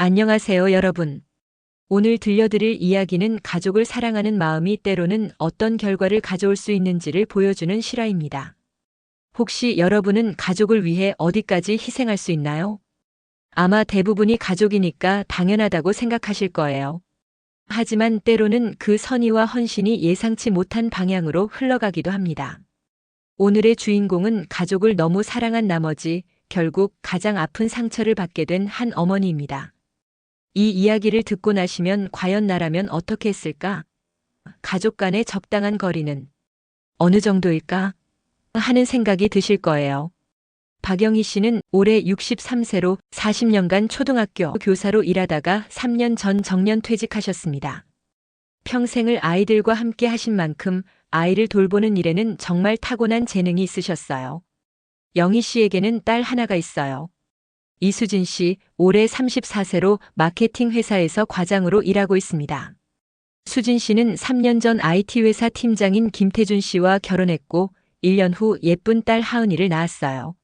안녕하세요, 여러분. 오늘 들려드릴 이야기는 가족을 사랑하는 마음이 때로는 어떤 결과를 가져올 수 있는지를 보여주는 실화입니다. 혹시 여러분은 가족을 위해 어디까지 희생할 수 있나요? 아마 대부분이 가족이니까 당연하다고 생각하실 거예요. 하지만 때로는 그 선의와 헌신이 예상치 못한 방향으로 흘러가기도 합니다. 오늘의 주인공은 가족을 너무 사랑한 나머지 결국 가장 아픈 상처를 받게 된 한 어머니입니다. 이 이야기를 듣고 나시면 과연 나라면 어떻게 했을까? 가족 간의 적당한 거리는 어느 정도일까? 하는 생각이 드실 거예요. 박영희 씨는 올해 63세로 40년간 초등학교 교사로 일하다가 3년 전 정년 퇴직하셨습니다. 평생을 아이들과 함께 하신 만큼 아이를 돌보는 일에는 정말 타고난 재능이 있으셨어요. 영희 씨에게는 딸 하나가 있어요. 이수진 씨, 올해 34세로 마케팅 회사에서 과장으로 일하고 있습니다. 수진 씨는 3년 전 IT 회사 팀장인 김태준 씨와 결혼했고 1년 후 예쁜 딸 하은이를 낳았어요.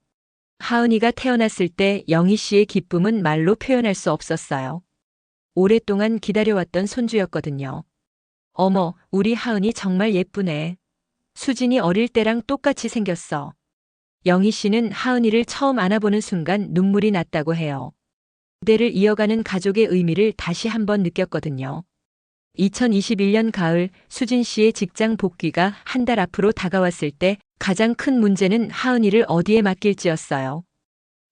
하은이가 태어났을 때 영희 씨의 기쁨은 말로 표현할 수 없었어요. 오랫동안 기다려왔던 손주였거든요. 어머, 우리 하은이 정말 예쁘네. 수진이 어릴 때랑 똑같이 생겼어. 영희 씨는 하은이를 처음 안아보는 순간 눈물이 났다고 해요. 대를 이어가는 가족의 의미를 다시 한번 느꼈거든요. 2021년 가을 수진 씨의 직장 복귀가 한 달 앞으로 다가왔을 때 가장 큰 문제는 하은이를 어디에 맡길지였어요.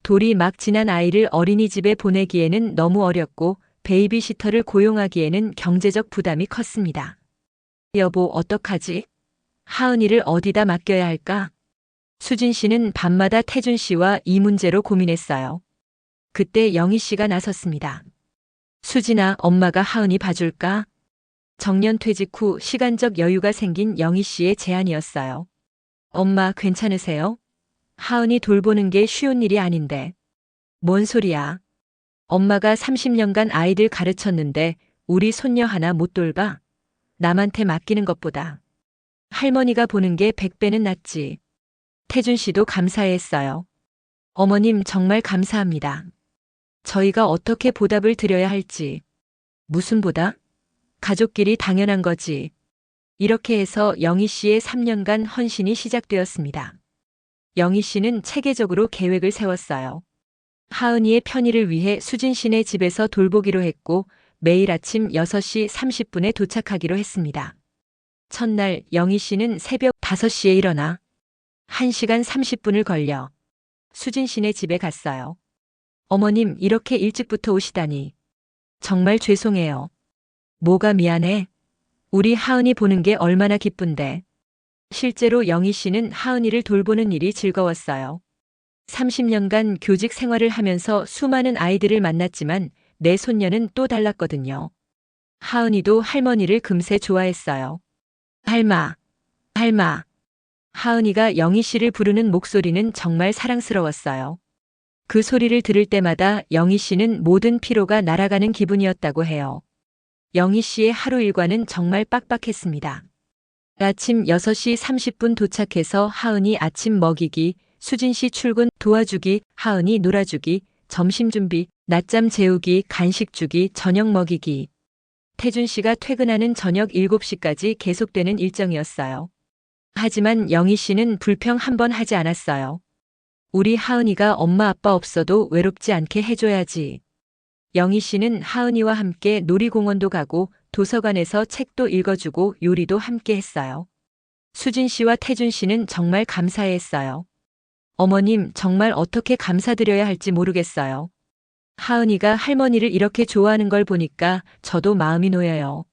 돌이 막 지난 아이를 어린이집에 보내기에는 너무 어렵고 베이비시터를 고용하기에는 경제적 부담이 컸습니다. 여보, 어떡하지? 하은이를 어디다 맡겨야 할까? 수진 씨는 밤마다 태준 씨와 이 문제로 고민했어요. 그때 영희 씨가 나섰습니다. 수진아, 엄마가 하은이 봐줄까? 정년 퇴직 후 시간적 여유가 생긴 영희 씨의 제안이었어요. 엄마, 괜찮으세요? 하은이 돌보는 게 쉬운 일이 아닌데. 뭔 소리야? 엄마가 30년간 아이들 가르쳤는데 우리 손녀 하나 못 돌봐? 남한테 맡기는 것보다 할머니가 보는 게 100배는 낫지. 태준 씨도 감사해했어요. 어머님, 정말 감사합니다. 저희가 어떻게 보답을 드려야 할지. 무슨 보답? 가족끼리 당연한 거지. 이렇게 해서 영희 씨의 3년간 헌신이 시작되었습니다. 영희 씨는 체계적으로 계획을 세웠어요. 하은이의 편의를 위해 수진 씨네 집에서 돌보기로 했고 매일 아침 6시 30분에 도착하기로 했습니다. 첫날 영희 씨는 새벽 5시에 일어나 1시간 30분을 걸려 수진 씨네 집에 갔어요. 어머님, 이렇게 일찍부터 오시다니. 정말 죄송해요. 뭐가 미안해? 우리 하은이 보는 게 얼마나 기쁜데. 실제로 영희 씨는 하은이를 돌보는 일이 즐거웠어요. 30년간 교직 생활을 하면서 수많은 아이들을 만났지만 내 손녀는 또 달랐거든요. 하은이도 할머니를 금세 좋아했어요. 할마, 할마. 하은이가 영희 씨를 부르는 목소리는 정말 사랑스러웠어요. 그 소리를 들을 때마다 영희 씨는 모든 피로가 날아가는 기분이었다고 해요. 영희 씨의 하루 일과는 정말 빡빡했습니다. 아침 6시 30분 도착해서 하은이 아침 먹이기, 수진 씨 출근 도와주기, 하은이 놀아주기, 점심 준비, 낮잠 재우기, 간식 주기, 저녁 먹이기. 태준 씨가 퇴근하는 저녁 7시까지 계속되는 일정이었어요. 하지만 영희 씨는 불평 한 번 하지 않았어요. 우리 하은이가 엄마 아빠 없어도 외롭지 않게 해줘야지. 영희 씨는 하은이와 함께 놀이공원도 가고 도서관에서 책도 읽어주고 요리도 함께 했어요. 수진 씨와 태준 씨는 정말 감사해했어요. 어머님, 정말 어떻게 감사드려야 할지 모르겠어요. 하은이가 할머니를 이렇게 좋아하는 걸 보니까 저도 마음이 놓여요.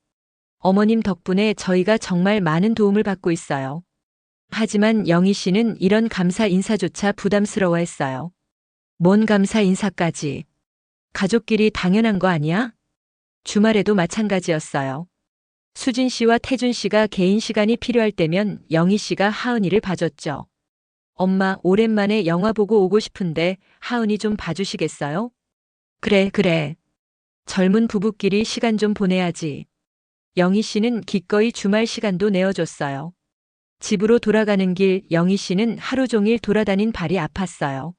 어머님 덕분에 저희가 정말 많은 도움을 받고 있어요. 하지만 영희 씨는 이런 감사 인사조차 부담스러워했어요. 뭔 감사 인사까지. 가족끼리 당연한 거 아니야? 주말에도 마찬가지였어요. 수진 씨와 태준 씨가 개인 시간이 필요할 때면 영희 씨가 하은이를 봐줬죠. 엄마, 오랜만에 영화 보고 오고 싶은데 하은이 좀 봐주시겠어요? 그래. 젊은 부부끼리 시간 좀 보내야지. 영희 씨는 기꺼이 주말 시간도 내어줬어요. 집으로 돌아가는 길 영희 씨는 하루 종일 돌아다닌 발이 아팠어요.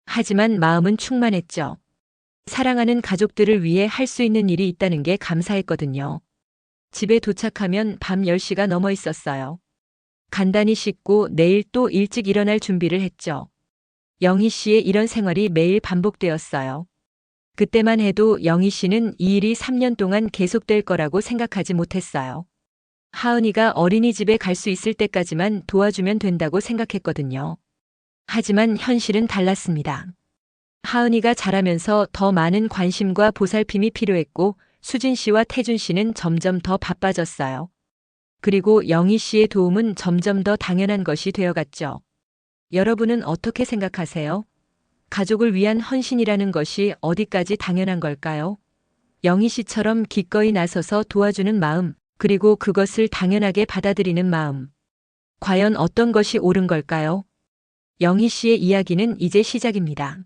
하지만 마음은 충만했죠. 사랑하는 가족들을 위해 할 수 있는 일이 있다는 게 감사했거든요. 집에 도착하면 밤 10시가 넘어 있었어요. 간단히 씻고 내일 또 일찍 일어날 준비를 했죠. 영희 씨의 이런 생활이 매일 반복되었어요. 그때만 해도 영희 씨는 이 일이 3년 동안 계속될 거라고 생각하지 못했어요. 하은이가 어린이집에 갈 수 있을 때까지만 도와주면 된다고 생각했거든요. 하지만 현실은 달랐습니다. 하은이가 자라면서 더 많은 관심과 보살핌이 필요했고 수진 씨와 태준 씨는 점점 더 바빠졌어요. 그리고 영희 씨의 도움은 점점 더 당연한 것이 되어갔죠. 여러분은 어떻게 생각하세요? 가족을 위한 헌신이라는 것이 어디까지 당연한 걸까요? 영희 씨처럼 기꺼이 나서서 도와주는 마음, 그리고 그것을 당연하게 받아들이는 마음. 과연 어떤 것이 옳은 걸까요? 영희 씨의 이야기는 이제 시작입니다.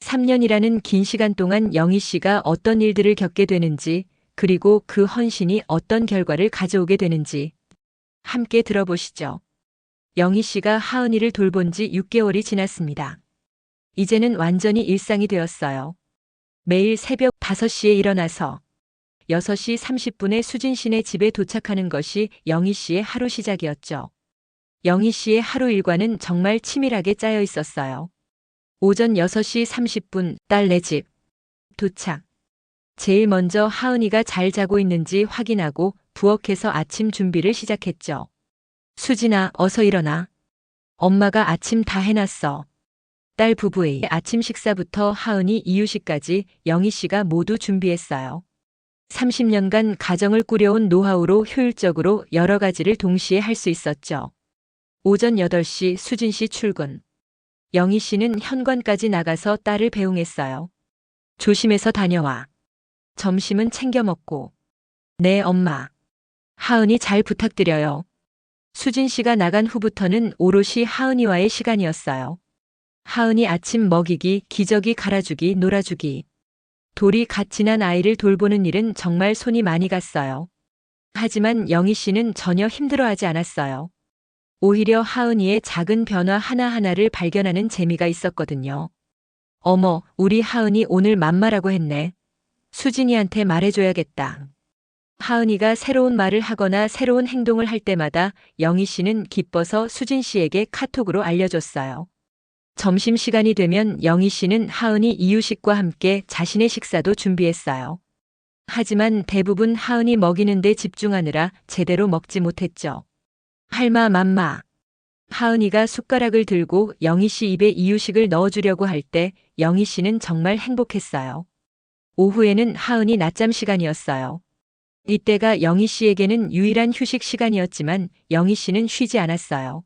3년이라는 긴 시간 동안 영희 씨가 어떤 일들을 겪게 되는지, 그리고 그 헌신이 어떤 결과를 가져오게 되는지 함께 들어보시죠. 영희 씨가 하은이를 돌본 지 6개월이 지났습니다. 이제는 완전히 일상이 되었어요. 매일 새벽 5시에 일어나서 6시 30분에 수진 씨네 집에 도착하는 것이 영희 씨의 하루 시작이었죠. 영희 씨의 하루 일과는 정말 치밀하게 짜여 있었어요. 오전 6시 30분 딸네 집 도착. 제일 먼저 하은이가 잘 자고 있는지 확인하고 부엌에서 아침 준비를 시작했죠. 수진아, 어서 일어나. 엄마가 아침 다 해놨어. 딸 부부의 아침 식사부터 하은이 이유식까지 영희 씨가 모두 준비했어요. 30년간 가정을 꾸려온 노하우로 효율적으로 여러 가지를 동시에 할 수 있었죠. 오전 8시 수진 씨 출근. 영희 씨는 현관까지 나가서 딸을 배웅했어요. 조심해서 다녀와. 점심은 챙겨 먹고. 네, 엄마. 하은이 잘 부탁드려요. 수진 씨가 나간 후부터는 오롯이 하은이와의 시간이었어요. 하은이 아침 먹이기, 기저귀 갈아주기, 놀아주기. 돌이 갓 지난 아이를 돌보는 일은 정말 손이 많이 갔어요. 하지만 영희 씨는 전혀 힘들어하지 않았어요. 오히려 하은이의 작은 변화 하나하나를 발견하는 재미가 있었거든요. 어머, 우리 하은이 오늘 맘마라고 했네. 수진이한테 말해줘야겠다. 하은이가 새로운 말을 하거나 새로운 행동을 할 때마다 영희 씨는 기뻐서 수진 씨에게 카톡으로 알려줬어요. 점심시간이 되면 영희 씨는 하은이 이유식과 함께 자신의 식사도 준비했어요. 하지만 대부분 하은이 먹이는 데 집중하느라 제대로 먹지 못했죠. 할마 맘마. 하은이가 숟가락을 들고 영희 씨 입에 이유식을 넣어주려고 할 때 영희 씨는 정말 행복했어요. 오후에는 하은이 낮잠 시간이었어요. 이때가 영희 씨에게는 유일한 휴식 시간이었지만 영희 씨는 쉬지 않았어요.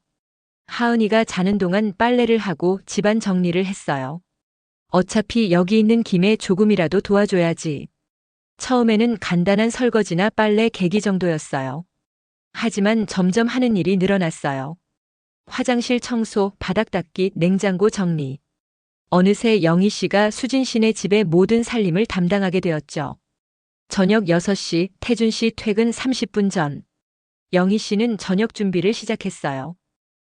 하은이가 자는 동안 빨래를 하고 집안 정리를 했어요. 어차피 여기 있는 김에 조금이라도 도와줘야지. 처음에는 간단한 설거지나 빨래 개기 정도였어요. 하지만 점점 하는 일이 늘어났어요. 화장실 청소, 바닥 닦기, 냉장고 정리. 어느새 영희 씨가 수진 씨네 집의 모든 살림을 담당하게 되었죠. 저녁 6시 태준 씨 퇴근 30분 전. 영희 씨는 저녁 준비를 시작했어요.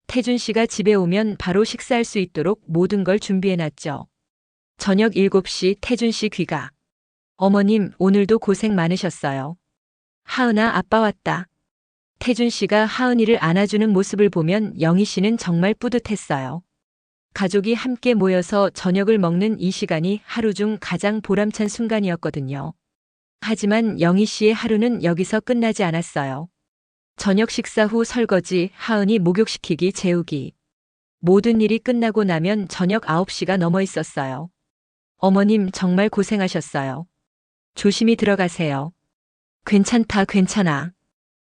태준 씨가 집에 오면 바로 식사할 수 있도록 모든 걸 준비해놨죠. 저녁 7시 태준 씨 귀가. 어머님, 오늘도 고생 많으셨어요. 하은아, 아빠 왔다. 태준 씨가 하은이를 안아주는 모습을 보면 영희 씨는 정말 뿌듯했어요. 가족이 함께 모여서 저녁을 먹는 이 시간이 하루 중 가장 보람찬 순간이었거든요. 하지만 영희 씨의 하루는 여기서 끝나지 않았어요. 저녁 식사 후 설거지, 하은이 목욕시키기, 재우기. 모든 일이 끝나고 나면 저녁 9시가 넘어 있었어요. 어머님 정말 고생하셨어요. 조심히 들어가세요. 괜찮다, 괜찮아.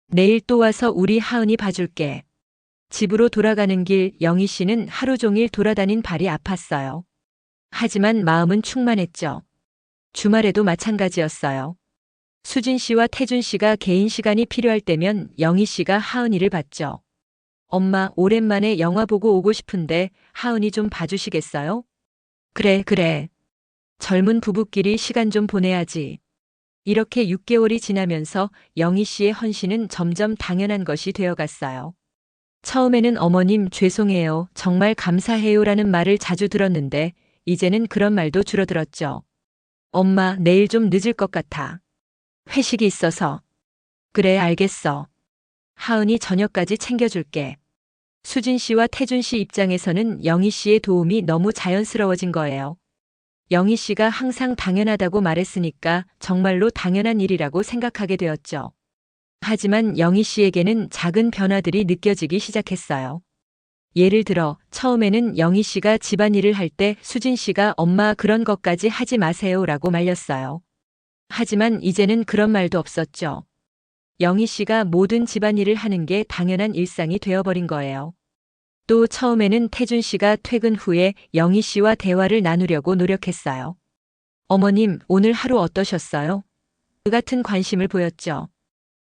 내일 또 와서 우리 하은이 봐줄게. 집으로 돌아가는 길 영희 씨는 하루 종일 돌아다닌 발이 아팠어요. 하지만 마음은 충만했죠. 주말에도 마찬가지였어요. 수진 씨와 태준 씨가 개인 시간이 필요할 때면 영희 씨가 하은이를 봤죠. 엄마, 오랜만에 영화 보고 오고 싶은데 하은이 좀 봐주시겠어요? 그래, 그래. 젊은 부부끼리 시간 좀 보내야지. 이렇게 6개월이 지나면서 영희 씨의 헌신은 점점 당연한 것이 되어갔어요. 처음에는 어머님 죄송해요, 정말 감사해요라는 말을 자주 들었는데 이제는 그런 말도 줄어들었죠. 엄마, 내일 좀 늦을 것 같아. 회식이 있어서. 그래, 알겠어. 하은이 저녁까지 챙겨줄게. 수진 씨와 태준 씨 입장에서는 영희 씨의 도움이 너무 자연스러워진 거예요. 영희 씨가 항상 당연하다고 말했으니까 정말로 당연한 일이라고 생각하게 되었죠. 하지만 영희 씨에게는 작은 변화들이 느껴지기 시작했어요. 예를 들어 처음에는 영희 씨가 집안일을 할 때 수진 씨가 엄마 그런 것까지 하지 마세요라고 말렸어요. 하지만 이제는 그런 말도 없었죠. 영희 씨가 모든 집안일을 하는 게 당연한 일상이 되어버린 거예요. 또 처음에는 태준 씨가 퇴근 후에 영희 씨와 대화를 나누려고 노력했어요. 어머님, 오늘 하루 어떠셨어요? 그 같은 관심을 보였죠.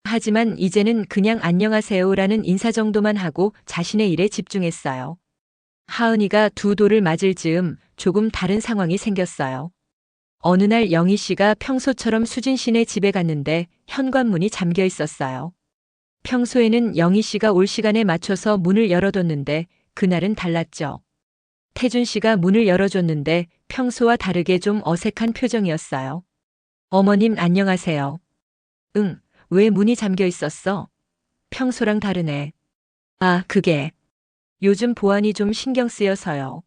하지만 이제는 그냥 안녕하세요라는 인사 정도만 하고 자신의 일에 집중했어요. 하은이가 두 돌을 맞을 즈음 조금 다른 상황이 생겼어요. 어느 날 영희 씨가 평소처럼 수진 씨네 집에 갔는데 현관문이 잠겨 있었어요. 평소에는 영희 씨가 올 시간에 맞춰서 문을 열어뒀는데 그날은 달랐죠. 태준 씨가 문을 열어줬는데 평소와 다르게 좀 어색한 표정이었어요. 어머님 안녕하세요. 응, 왜 문이 잠겨 있었어? 평소랑 다르네. 아, 그게. 요즘 보안이 좀 신경 쓰여서요.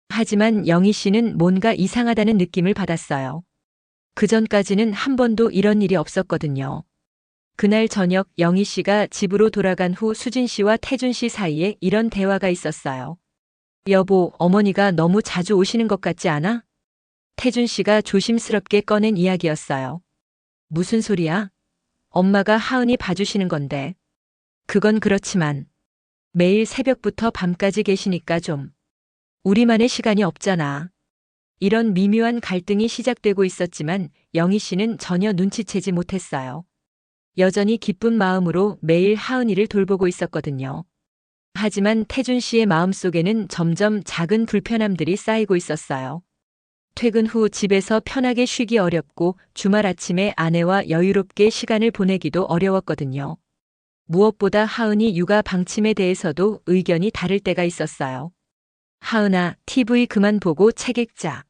하지만 영희 씨는 뭔가 이상하다는 느낌을 받았어요. 그전까지는 한 번도 이런 일이 없었거든요. 그날 저녁 영희 씨가 집으로 돌아간 후 수진 씨와 태준 씨 사이에 이런 대화가 있었어요. 여보, 어머니가 너무 자주 오시는 것 같지 않아? 태준 씨가 조심스럽게 꺼낸 이야기였어요. 무슨 소리야? 엄마가 하은이 봐주시는 건데. 그건 그렇지만 매일 새벽부터 밤까지 계시니까 좀 우리만의 시간이 없잖아. 이런 미묘한 갈등이 시작되고 있었지만 영희 씨는 전혀 눈치채지 못했어요. 여전히 기쁜 마음으로 매일 하은이를 돌보고 있었거든요. 하지만 태준 씨의 마음속에는 점점 작은 불편함들이 쌓이고 있었어요. 퇴근 후 집에서 편하게 쉬기 어렵고 주말 아침에 아내와 여유롭게 시간을 보내기도 어려웠거든요. 무엇보다 하은이 육아 방침에 대해서도 의견이 다를 때가 있었어요. 하은아, TV 그만 보고 책 읽자.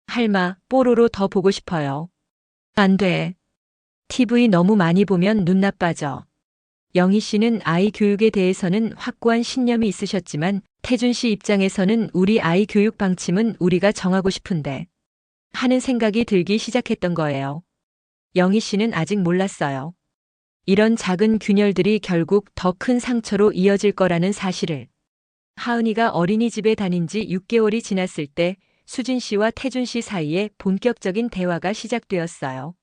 할마, 뽀로로 더 보고 싶어요. 안 돼. TV 너무 많이 보면 눈 나빠져. 영희 씨는 아이 교육에 대해서는 확고한 신념이 있으셨지만 태준 씨 입장에서는 우리 아이 교육 방침은 우리가 정하고 싶은데 하는 생각이 들기 시작했던 거예요. 영희 씨는 아직 몰랐어요. 이런 작은 균열들이 결국 더 큰 상처로 이어질 거라는 사실을. 하은이가 어린이집에 다닌 지 6개월이 지났을 때 수진 씨와 태준 씨 사이에 본격적인 대화가 시작되었어요.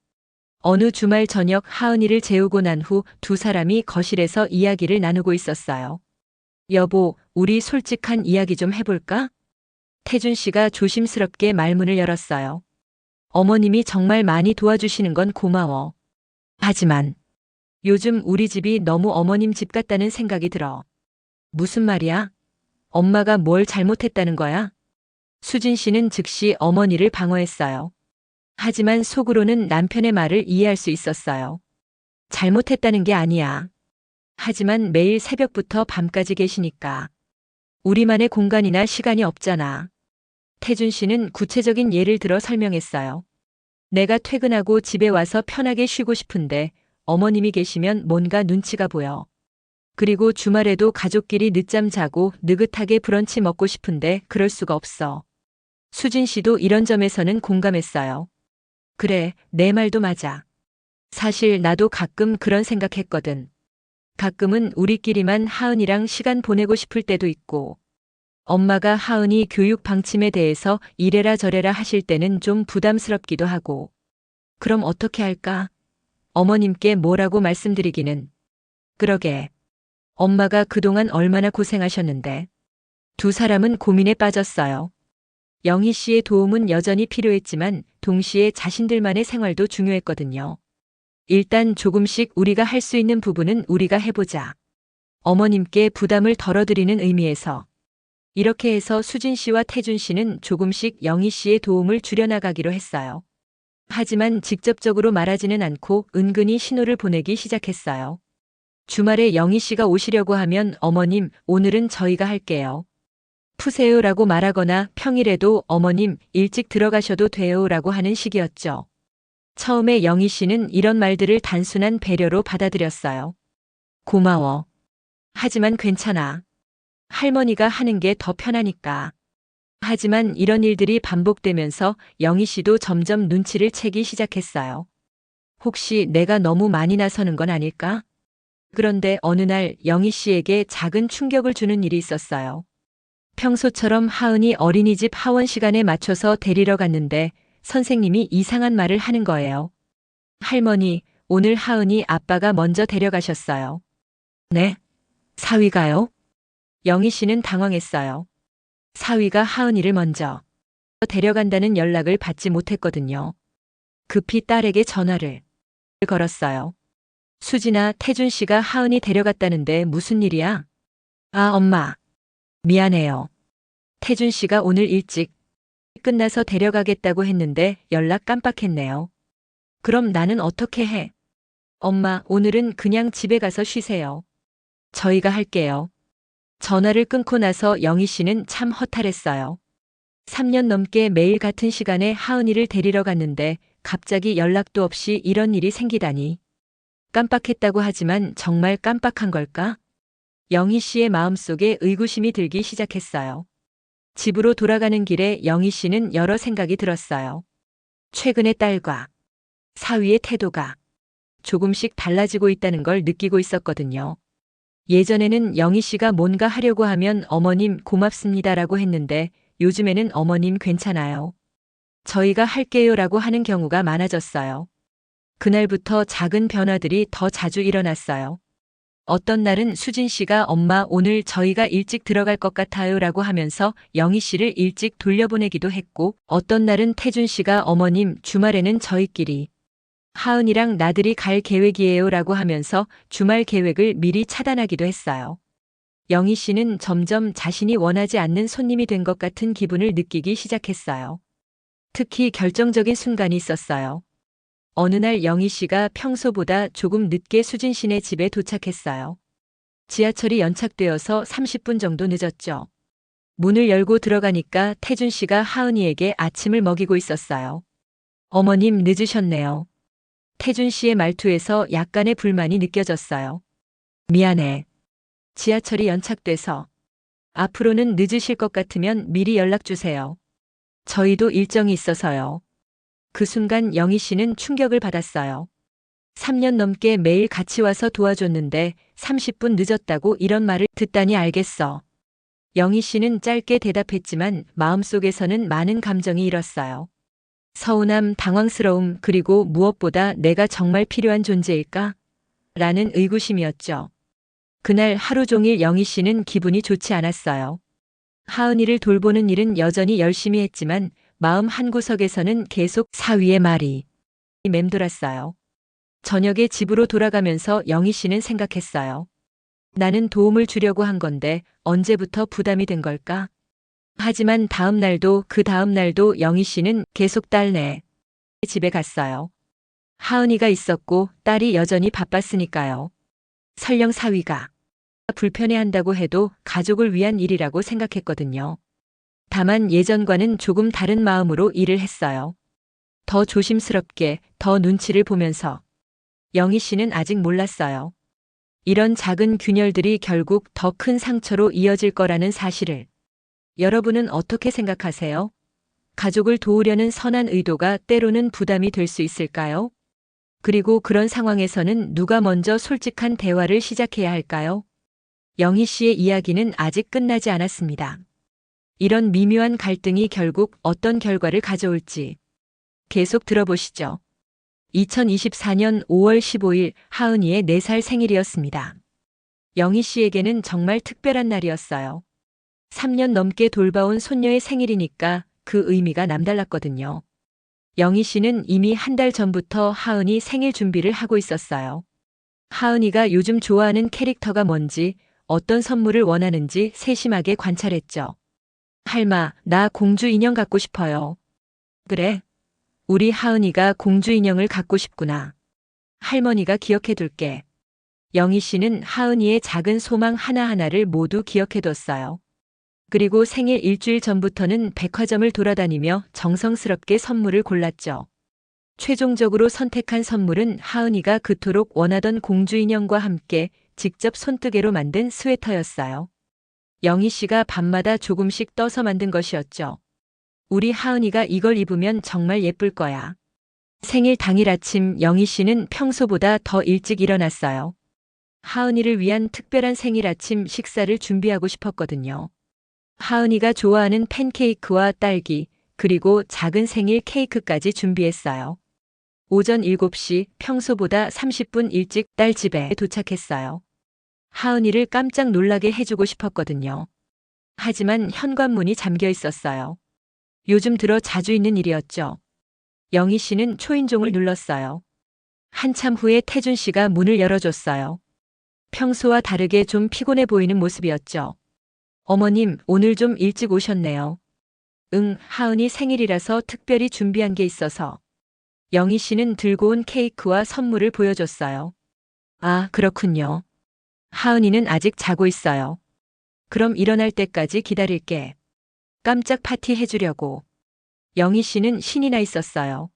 어느 주말 저녁 하은이를 재우고 난 후 두 사람이 거실에서 이야기를 나누고 있었어요. 여보, 우리 솔직한 이야기 좀 해볼까? 태준 씨가 조심스럽게 말문을 열었어요. 어머님이 정말 많이 도와주시는 건 고마워. 하지만 요즘 우리 집이 너무 어머님 집 같다는 생각이 들어. 무슨 말이야? 엄마가 뭘 잘못했다는 거야? 수진 씨는 즉시 어머니를 방어했어요. 하지만 속으로는 남편의 말을 이해할 수 있었어요. 잘못했다는 게 아니야. 하지만 매일 새벽부터 밤까지 계시니까. 우리만의 공간이나 시간이 없잖아. 태준 씨는 구체적인 예를 들어 설명했어요. 내가 퇴근하고 집에 와서 편하게 쉬고 싶은데 어머님이 계시면 뭔가 눈치가 보여. 그리고 주말에도 가족끼리 늦잠 자고 느긋하게 브런치 먹고 싶은데 그럴 수가 없어. 수진 씨도 이런 점에서는 공감했어요. 그래, 내 말도 맞아. 사실 나도 가끔 그런 생각했거든. 가끔은 우리끼리만 하은이랑 시간 보내고 싶을 때도 있고, 엄마가 하은이 교육 방침에 대해서 이래라 저래라 하실 때는 좀 부담스럽기도 하고, 그럼 어떻게 할까? 어머님께 뭐라고 말씀드리기는. 그러게. 엄마가 그동안 얼마나 고생하셨는데. 두 사람은 고민에 빠졌어요. 영희 씨의 도움은 여전히 필요했지만 동시에 자신들만의 생활도 중요했거든요. 일단 조금씩 우리가 할 수 있는 부분은 우리가 해보자. 어머님께 부담을 덜어드리는 의미에서. 이렇게 해서 수진 씨와 태준 씨는 조금씩 영희 씨의 도움을 줄여나가기로 했어요. 하지만 직접적으로 말하지는 않고 은근히 신호를 보내기 시작했어요. 주말에 영희 씨가 오시려고 하면 어머님, 오늘은 저희가 할게요. 푸세요라고 말하거나 평일에도 어머님 일찍 들어가셔도 돼요라고 하는 식이었죠. 처음에 영희 씨는 이런 말들을 단순한 배려로 받아들였어요. 고마워. 하지만 괜찮아. 할머니가 하는 게 더 편하니까. 하지만 이런 일들이 반복되면서 영희 씨도 점점 눈치를 채기 시작했어요. 혹시 내가 너무 많이 나서는 건 아닐까? 그런데 어느 날 영희 씨에게 작은 충격을 주는 일이 있었어요. 평소처럼 하은이 어린이집 하원 시간에 맞춰서 데리러 갔는데 선생님이 이상한 말을 하는 거예요. 할머니, 오늘 하은이 아빠가 먼저 데려가셨어요. 네? 사위가요? 영희 씨는 당황했어요. 사위가 하은이를 먼저 데려간다는 연락을 받지 못했거든요. 급히 딸에게 전화를 걸었어요. 수진아, 태준 씨가 하은이 데려갔다는데 무슨 일이야? 아, 엄마. 미안해요. 태준 씨가 오늘 일찍 끝나서 데려가겠다고 했는데 연락 깜빡했네요. 그럼 나는 어떻게 해? 엄마, 오늘은 그냥 집에 가서 쉬세요. 저희가 할게요. 전화를 끊고 나서 영희 씨는 참 허탈했어요. 3년 넘게 매일 같은 시간에 하은이를 데리러 갔는데 갑자기 연락도 없이 이런 일이 생기다니. 깜빡했다고 하지만 정말 깜빡한 걸까? 영희 씨의 마음속에 의구심이 들기 시작했어요. 집으로 돌아가는 길에 영희 씨는 여러 생각이 들었어요. 최근에 딸과 사위의 태도가 조금씩 달라지고 있다는 걸 느끼고 있었거든요. 예전에는 영희 씨가 뭔가 하려고 하면 어머님 고맙습니다라고 했는데 요즘에는 어머님 괜찮아요. 저희가 할게요라고 하는 경우가 많아졌어요. 그날부터 작은 변화들이 더 자주 일어났어요. 어떤 날은 수진 씨가 엄마 오늘 저희가 일찍 들어갈 것 같아요라고 하면서 영희 씨를 일찍 돌려보내기도 했고 어떤 날은 태준 씨가 어머님 주말에는 저희끼리 하은이랑 나들이 갈 계획이에요라고 하면서 주말 계획을 미리 차단하기도 했어요. 영희 씨는 점점 자신이 원하지 않는 손님이 된 것 같은 기분을 느끼기 시작했어요. 특히 결정적인 순간이 있었어요. 어느 날 영희 씨가 평소보다 조금 늦게 수진 씨네 집에 도착했어요. 지하철이 연착되어서 30분 정도 늦었죠. 문을 열고 들어가니까 태준 씨가 하은이에게 아침을 먹이고 있었어요. 어머님 늦으셨네요. 태준 씨의 말투에서 약간의 불만이 느껴졌어요. 미안해. 지하철이 연착돼서. 앞으로는 늦으실 것 같으면 미리 연락 주세요. 저희도 일정이 있어서요. 그 순간 영희 씨는 충격을 받았어요. 3년 넘게 매일 같이 와서 도와줬는데 30분 늦었다고 이런 말을 듣다니 알겠어. 영희 씨는 짧게 대답했지만 마음속에서는 많은 감정이 일었어요. 서운함, 당황스러움, 그리고 무엇보다 내가 정말 필요한 존재일까? 라는 의구심이었죠. 그날 하루 종일 영희 씨는 기분이 좋지 않았어요. 하은이를 돌보는 일은 여전히 열심히 했지만 마음 한구석에서는 계속 사위의 말이 맴돌았어요. 저녁에 집으로 돌아가면서 영희 씨는 생각했어요. 나는 도움을 주려고 한 건데 언제부터 부담이 된 걸까? 하지만 다음 날도 그 다음 날도 영희 씨는 계속 딸네 집에 갔어요. 하은이가 있었고 딸이 여전히 바빴으니까요. 설령 사위가 불편해한다고 해도 가족을 위한 일이라고 생각했거든요. 다만 예전과는 조금 다른 마음으로 일을 했어요. 더 조심스럽게, 더 눈치를 보면서. 영희 씨는 아직 몰랐어요. 이런 작은 균열들이 결국 더 큰 상처로 이어질 거라는 사실을. 여러분은 어떻게 생각하세요? 가족을 도우려는 선한 의도가 때로는 부담이 될 수 있을까요? 그리고 그런 상황에서는 누가 먼저 솔직한 대화를 시작해야 할까요? 영희 씨의 이야기는 아직 끝나지 않았습니다. 이런 미묘한 갈등이 결국 어떤 결과를 가져올지 계속 들어보시죠. 2024년 5월 15일 하은이의 4살 생일이었습니다. 영희 씨에게는 정말 특별한 날이었어요. 3년 넘게 돌봐온 손녀의 생일이니까 그 의미가 남달랐거든요. 영희 씨는 이미 한 달 전부터 하은이 생일 준비를 하고 있었어요. 하은이가 요즘 좋아하는 캐릭터가 뭔지, 어떤 선물을 원하는지 세심하게 관찰했죠. 할마, 나 공주 인형 갖고 싶어요. 그래? 우리 하은이가 공주 인형을 갖고 싶구나. 할머니가 기억해둘게. 영희 씨는 하은이의 작은 소망 하나하나를 모두 기억해뒀어요. 그리고 생일 일주일 전부터는 백화점을 돌아다니며 정성스럽게 선물을 골랐죠. 최종적으로 선택한 선물은 하은이가 그토록 원하던 공주 인형과 함께 직접 손뜨개로 만든 스웨터였어요. 영희 씨가 밤마다 조금씩 떠서 만든 것이었죠. 우리 하은이가 이걸 입으면 정말 예쁠 거야. 생일 당일 아침 영희 씨는 평소보다 더 일찍 일어났어요. 하은이를 위한 특별한 생일 아침 식사를 준비하고 싶었거든요. 하은이가 좋아하는 팬케이크와 딸기, 그리고 작은 생일 케이크까지 준비했어요. 오전 7시 평소보다 30분 일찍 딸 집에 도착했어요. 하은이를 깜짝 놀라게 해주고 싶었거든요. 하지만 현관문이 잠겨 있었어요. 요즘 들어 자주 있는 일이었죠. 영희 씨는 초인종을 눌렀어요. 한참 후에 태준 씨가 문을 열어줬어요. 평소와 다르게 좀 피곤해 보이는 모습이었죠. 어머님, 오늘 좀 일찍 오셨네요. 응, 하은이 생일이라서 특별히 준비한 게 있어서. 영희 씨는 들고 온 케이크와 선물을 보여줬어요. 아, 그렇군요. 하은이는 아직 자고 있어요. 그럼 일어날 때까지 기다릴게. 깜짝 파티 해주려고. 영희 씨는 신이 나 있었어요.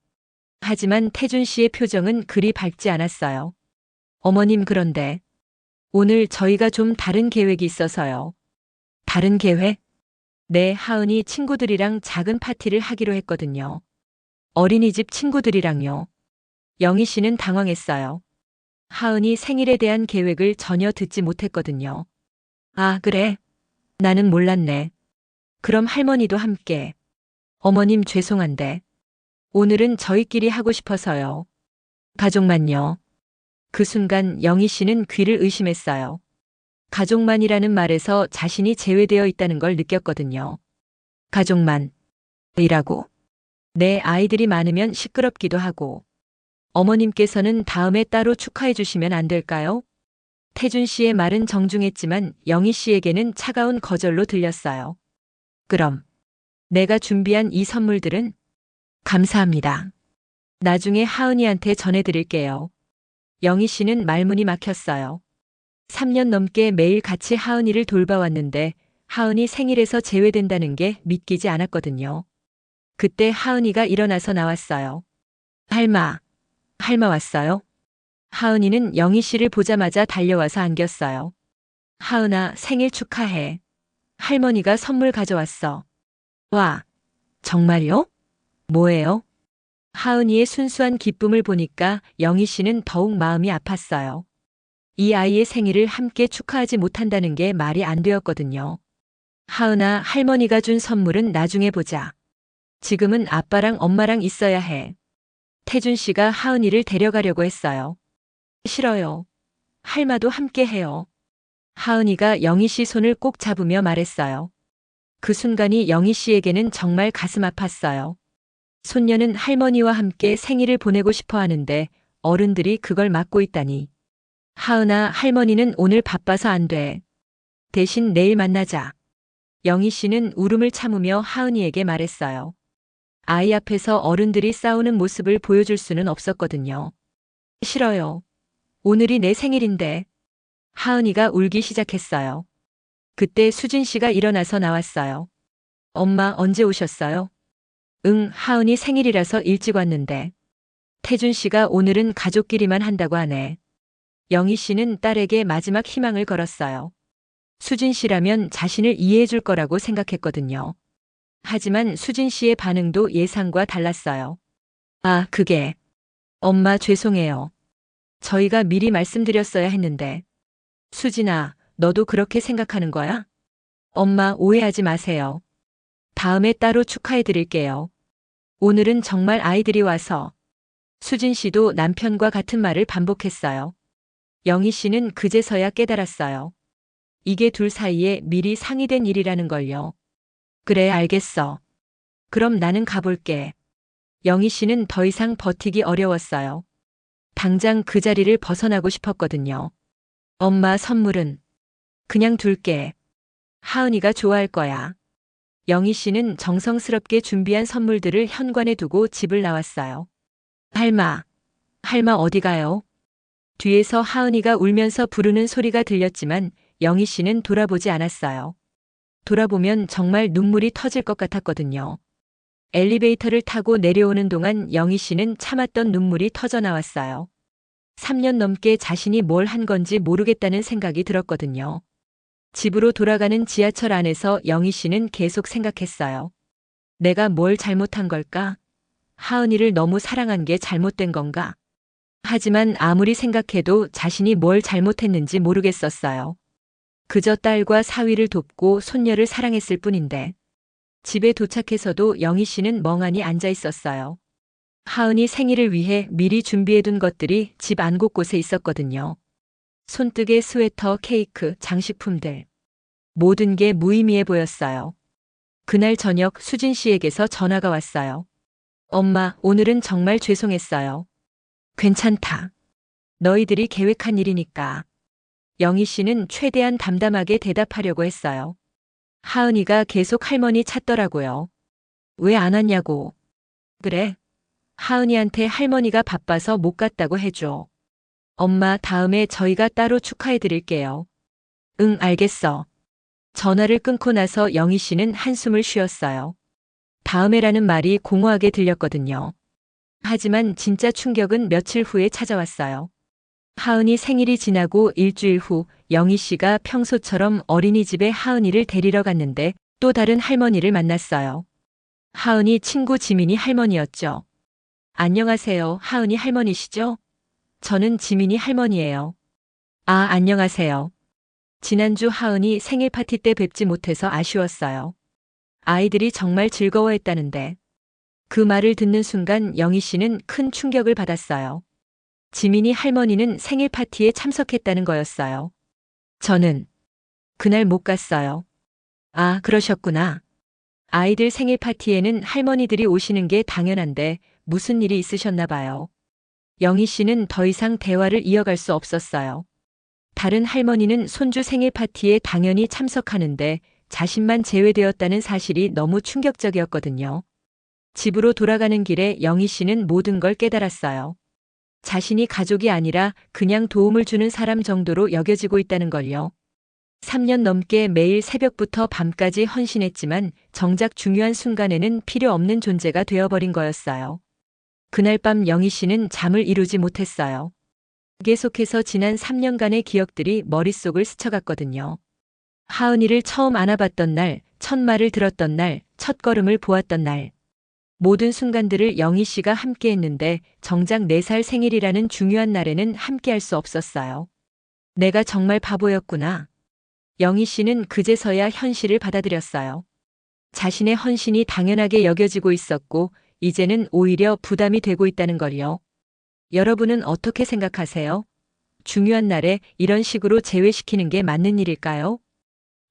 하지만 태준 씨의 표정은 그리 밝지 않았어요. 어머님, 그런데 오늘 저희가 좀 다른 계획이 있어서요. 다른 계획? 네, 하은이 친구들이랑 작은 파티를 하기로 했거든요. 어린이집 친구들이랑요. 영희 씨는 당황했어요. 하은이 생일에 대한 계획을 전혀 듣지 못했거든요. 아, 그래? 나는 몰랐네. 그럼 할머니도 함께. 어머님, 죄송한데. 오늘은 저희끼리 하고 싶어서요. 가족만요. 그 순간 영희 씨는 귀를 의심했어요. 가족만이라는 말에서 자신이 제외되어 있다는 걸 느꼈거든요. 가족만. 이라고. 내 아이들이 많으면 시끄럽기도 하고. 어머님께서는 다음에 따로 축하해 주시면 안 될까요? 태준 씨의 말은 정중했지만 영희 씨에게는 차가운 거절로 들렸어요. 그럼 내가 준비한 이 선물들은? 감사합니다. 나중에 하은이한테 전해드릴게요. 영희 씨는 말문이 막혔어요. 3년 넘게 매일 같이 하은이를 돌봐왔는데 하은이 생일에서 제외된다는 게 믿기지 않았거든요. 그때 하은이가 일어나서 나왔어요. 할마 왔어요? 하은이는 영희 씨를 보자마자 달려와서 안겼어요. 하은아, 생일 축하해. 할머니가 선물 가져왔어. 와, 정말요? 뭐예요? 하은이의 순수한 기쁨을 보니까 영희 씨는 더욱 마음이 아팠어요. 이 아이의 생일을 함께 축하하지 못한다는 게 말이 안 되었거든요. 하은아, 할머니가 준 선물은 나중에 보자. 지금은 아빠랑 엄마랑 있어야 해. 태준 씨가 하은이를 데려가려고 했어요. 싫어요. 할마도 함께 해요. 하은이가 영희 씨 손을 꼭 잡으며 말했어요. 그 순간이 영희 씨에게는 정말 가슴 아팠어요. 손녀는 할머니와 함께 생일을 보내고 싶어 하는데 어른들이 그걸 막고 있다니. 하은아, 할머니는 오늘 바빠서 안 돼. 대신 내일 만나자. 영희 씨는 울음을 참으며 하은이에게 말했어요. 아이 앞에서 어른들이 싸우는 모습을 보여줄 수는 없었거든요. 싫어요. 오늘이 내 생일인데. 하은이가 울기 시작했어요. 그때 수진 씨가 일어나서 나왔어요. 엄마, 언제 오셨어요? 응, 하은이 생일이라서 일찍 왔는데. 태준 씨가 오늘은 가족끼리만 한다고 하네. 영희 씨는 딸에게 마지막 희망을 걸었어요. 수진 씨라면 자신을 이해해 줄 거라고 생각했거든요. 하지만 수진 씨의 반응도 예상과 달랐어요. 아, 그게. 엄마, 죄송해요. 저희가 미리 말씀드렸어야 했는데. 수진아, 너도 그렇게 생각하는 거야? 엄마, 오해하지 마세요. 다음에 따로 축하해 드릴게요. 오늘은 정말 아이들이 와서. 수진 씨도 남편과 같은 말을 반복했어요. 영희 씨는 그제서야 깨달았어요. 이게 둘 사이에 미리 상의된 일이라는 걸요. 그래, 알겠어. 그럼 나는 가볼게. 영희 씨는 더 이상 버티기 어려웠어요. 당장 그 자리를 벗어나고 싶었거든요. 엄마, 선물은 그냥 둘게. 하은이가 좋아할 거야. 영희 씨는 정성스럽게 준비한 선물들을 현관에 두고 집을 나왔어요. 할마 어디 가요? 뒤에서 하은이가 울면서 부르는 소리가 들렸지만 영희 씨는 돌아보지 않았어요. 돌아보면 정말 눈물이 터질 것 같았거든요. 엘리베이터를 타고 내려오는 동안 영희 씨는 참았던 눈물이 터져 나왔어요. 3년 넘게 자신이 뭘 한 건지 모르겠다는 생각이 들었거든요. 집으로 돌아가는 지하철 안에서 영희 씨는 계속 생각했어요. 내가 뭘 잘못한 걸까? 하은이를 너무 사랑한 게 잘못된 건가? 하지만 아무리 생각해도 자신이 뭘 잘못했는지 모르겠었어요. 그저 딸과 사위를 돕고 손녀를 사랑했을 뿐인데. 집에 도착해서도 영희 씨는 멍하니 앉아 있었어요. 하은이 생일을 위해 미리 준비해둔 것들이 집 안 곳곳에 있었거든요. 손뜨개 스웨터, 케이크, 장식품들. 모든 게 무의미해 보였어요. 그날 저녁 수진 씨에게서 전화가 왔어요. 엄마, 오늘은 정말 죄송했어요. 괜찮다. 너희들이 계획한 일이니까. 영희 씨는 최대한 담담하게 대답하려고 했어요. 하은이가 계속 할머니 찾더라고요. 왜 안 왔냐고. 그래. 하은이한테 할머니가 바빠서 못 갔다고 해줘. 엄마, 다음에 저희가 따로 축하해 드릴게요. 응, 알겠어. 전화를 끊고 나서 영희 씨는 한숨을 쉬었어요. 다음에라는 말이 공허하게 들렸거든요. 하지만 진짜 충격은 며칠 후에 찾아왔어요. 하은이 생일이 지나고 일주일 후 영희 씨가 평소처럼 어린이집에 하은이를 데리러 갔는데 또 다른 할머니를 만났어요. 하은이 친구 지민이 할머니였죠. 안녕하세요. 하은이 할머니시죠? 저는 지민이 할머니예요. 아, 안녕하세요. 지난주 하은이 생일 파티 때 뵙지 못해서 아쉬웠어요. 아이들이 정말 즐거워했다는데. 그 말을 듣는 순간 영희 씨는 큰 충격을 받았어요. 지민이 할머니는 생일 파티에 참석했다는 거였어요. 저는 그날 못 갔어요. 아, 그러셨구나. 아이들 생일 파티에는 할머니들이 오시는 게 당연한데 무슨 일이 있으셨나 봐요. 영희 씨는 더 이상 대화를 이어갈 수 없었어요. 다른 할머니는 손주 생일 파티에 당연히 참석하는데 자신만 제외되었다는 사실이 너무 충격적이었거든요. 집으로 돌아가는 길에 영희 씨는 모든 걸 깨달았어요. 자신이 가족이 아니라 그냥 도움을 주는 사람 정도로 여겨지고 있다는 걸요. 3년 넘게 매일 새벽부터 밤까지 헌신했지만 정작 중요한 순간에는 필요 없는 존재가 되어버린 거였어요. 그날 밤 영희 씨는 잠을 이루지 못했어요. 계속해서 지난 3년간의 기억들이 머릿속을 스쳐갔거든요. 하은이를 처음 안아봤던 날, 첫 말을 들었던 날, 첫 걸음을 보았던 날. 모든 순간들을 영희 씨가 함께 했는데 정작 4살 생일이라는 중요한 날에는 함께 할 수 없었어요. 내가 정말 바보였구나. 영희 씨는 그제서야 현실을 받아들였어요. 자신의 헌신이 당연하게 여겨지고 있었고 이제는 오히려 부담이 되고 있다는 걸요. 여러분은 어떻게 생각하세요? 중요한 날에 이런 식으로 제외시키는 게 맞는 일일까요?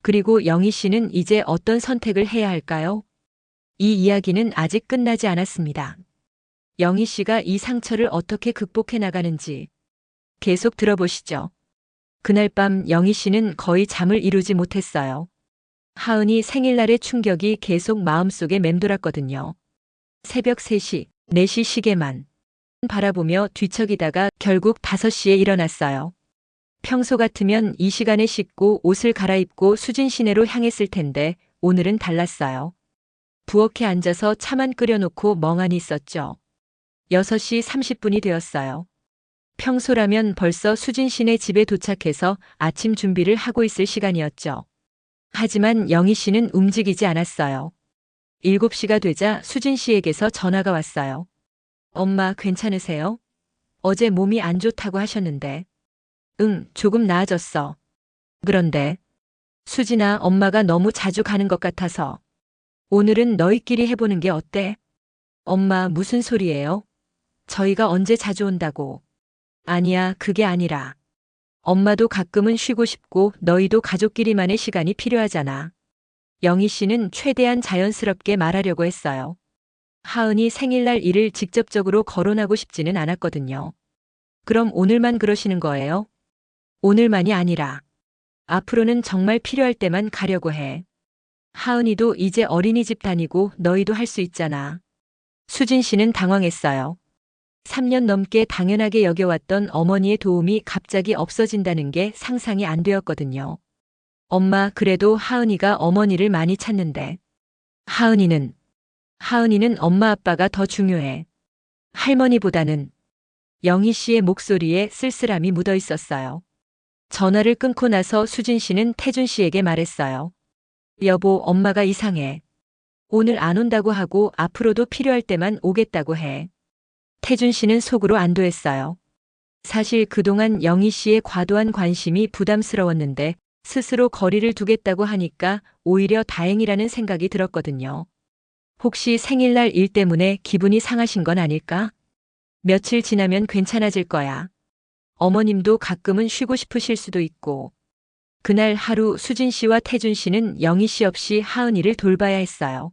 그리고 영희 씨는 이제 어떤 선택을 해야 할까요? 이 이야기는 아직 끝나지 않았습니다. 영희 씨가 이 상처를 어떻게 극복해 나가는지 계속 들어보시죠. 그날 밤 영희 씨는 거의 잠을 이루지 못했어요. 하은이 생일날의 충격이 계속 마음속에 맴돌았거든요. 새벽 3시, 4시 시계만 바라보며 뒤척이다가 결국 5시에 일어났어요. 평소 같으면 이 시간에 씻고 옷을 갈아입고 수진 시내로 향했을 텐데 오늘은 달랐어요. 부엌에 앉아서 차만 끓여놓고 멍하니 있었죠. 6시 30분이 되었어요. 평소라면 벌써 수진 씨네 집에 도착해서 아침 준비를 하고 있을 시간이었죠. 하지만 영희 씨는 움직이지 않았어요. 7시가 되자 수진 씨에게서 전화가 왔어요. 엄마, 괜찮으세요? 어제 몸이 안 좋다고 하셨는데. 응, 조금 나아졌어. 그런데 수진아, 엄마가 너무 자주 가는 것 같아서 오늘은 너희끼리 해보는 게 어때? 엄마, 무슨 소리예요? 저희가 언제 자주 온다고. 아니야, 그게 아니라. 엄마도 가끔은 쉬고 싶고 너희도 가족끼리만의 시간이 필요하잖아. 영희 씨는 최대한 자연스럽게 말하려고 했어요. 하은이 생일날 일을 직접적으로 거론하고 싶지는 않았거든요. 그럼 오늘만 그러시는 거예요? 오늘만이 아니라. 앞으로는 정말 필요할 때만 가려고 해. 하은이도 이제 어린이집 다니고 너희도 할 수 있잖아. 수진 씨는 당황했어요. 3년 넘게 당연하게 여겨왔던 어머니의 도움이 갑자기 없어진다는 게 상상이 안 되었거든요. 엄마, 그래도 하은이가 어머니를 많이 찾는데. 하은이는 엄마 아빠가 더 중요해. 할머니보다는. 영희 씨의 목소리에 쓸쓸함이 묻어 있었어요. 전화를 끊고 나서 수진 씨는 태준 씨에게 말했어요. 여보, 엄마가 이상해. 오늘 안 온다고 하고 앞으로도 필요할 때만 오겠다고 해. 태준 씨는 속으로 안도했어요. 사실 그동안 영희 씨의 과도한 관심이 부담스러웠는데 스스로 거리를 두겠다고 하니까 오히려 다행이라는 생각이 들었거든요. 혹시 생일날 일 때문에 기분이 상하신 건 아닐까? 며칠 지나면 괜찮아질 거야. 어머님도 가끔은 쉬고 싶으실 수도 있고. 그날 하루 수진 씨와 태준 씨는 영희 씨 없이 하은이를 돌봐야 했어요.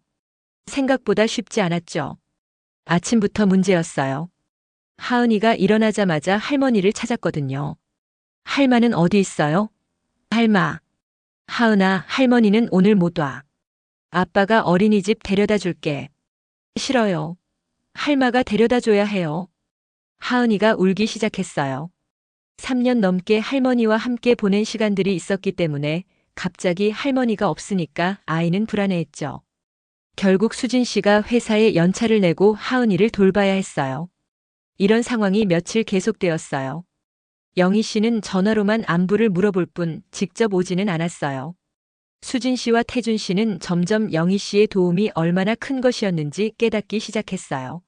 생각보다 쉽지 않았죠. 아침부터 문제였어요. 하은이가 일어나자마자 할머니를 찾았거든요. 할마는 어디 있어요? 할마. 하은아, 할머니는 오늘 못 와. 아빠가 어린이집 데려다 줄게. 싫어요. 할마가 데려다 줘야 해요. 하은이가 울기 시작했어요. 3년 넘게 할머니와 함께 보낸 시간들이 있었기 때문에 갑자기 할머니가 없으니까 아이는 불안해했죠. 결국 수진 씨가 회사에 연차를 내고 하은이를 돌봐야 했어요. 이런 상황이 며칠 계속되었어요. 영희 씨는 전화로만 안부를 물어볼 뿐 직접 오지는 않았어요. 수진 씨와 태준 씨는 점점 영희 씨의 도움이 얼마나 큰 것이었는지 깨닫기 시작했어요.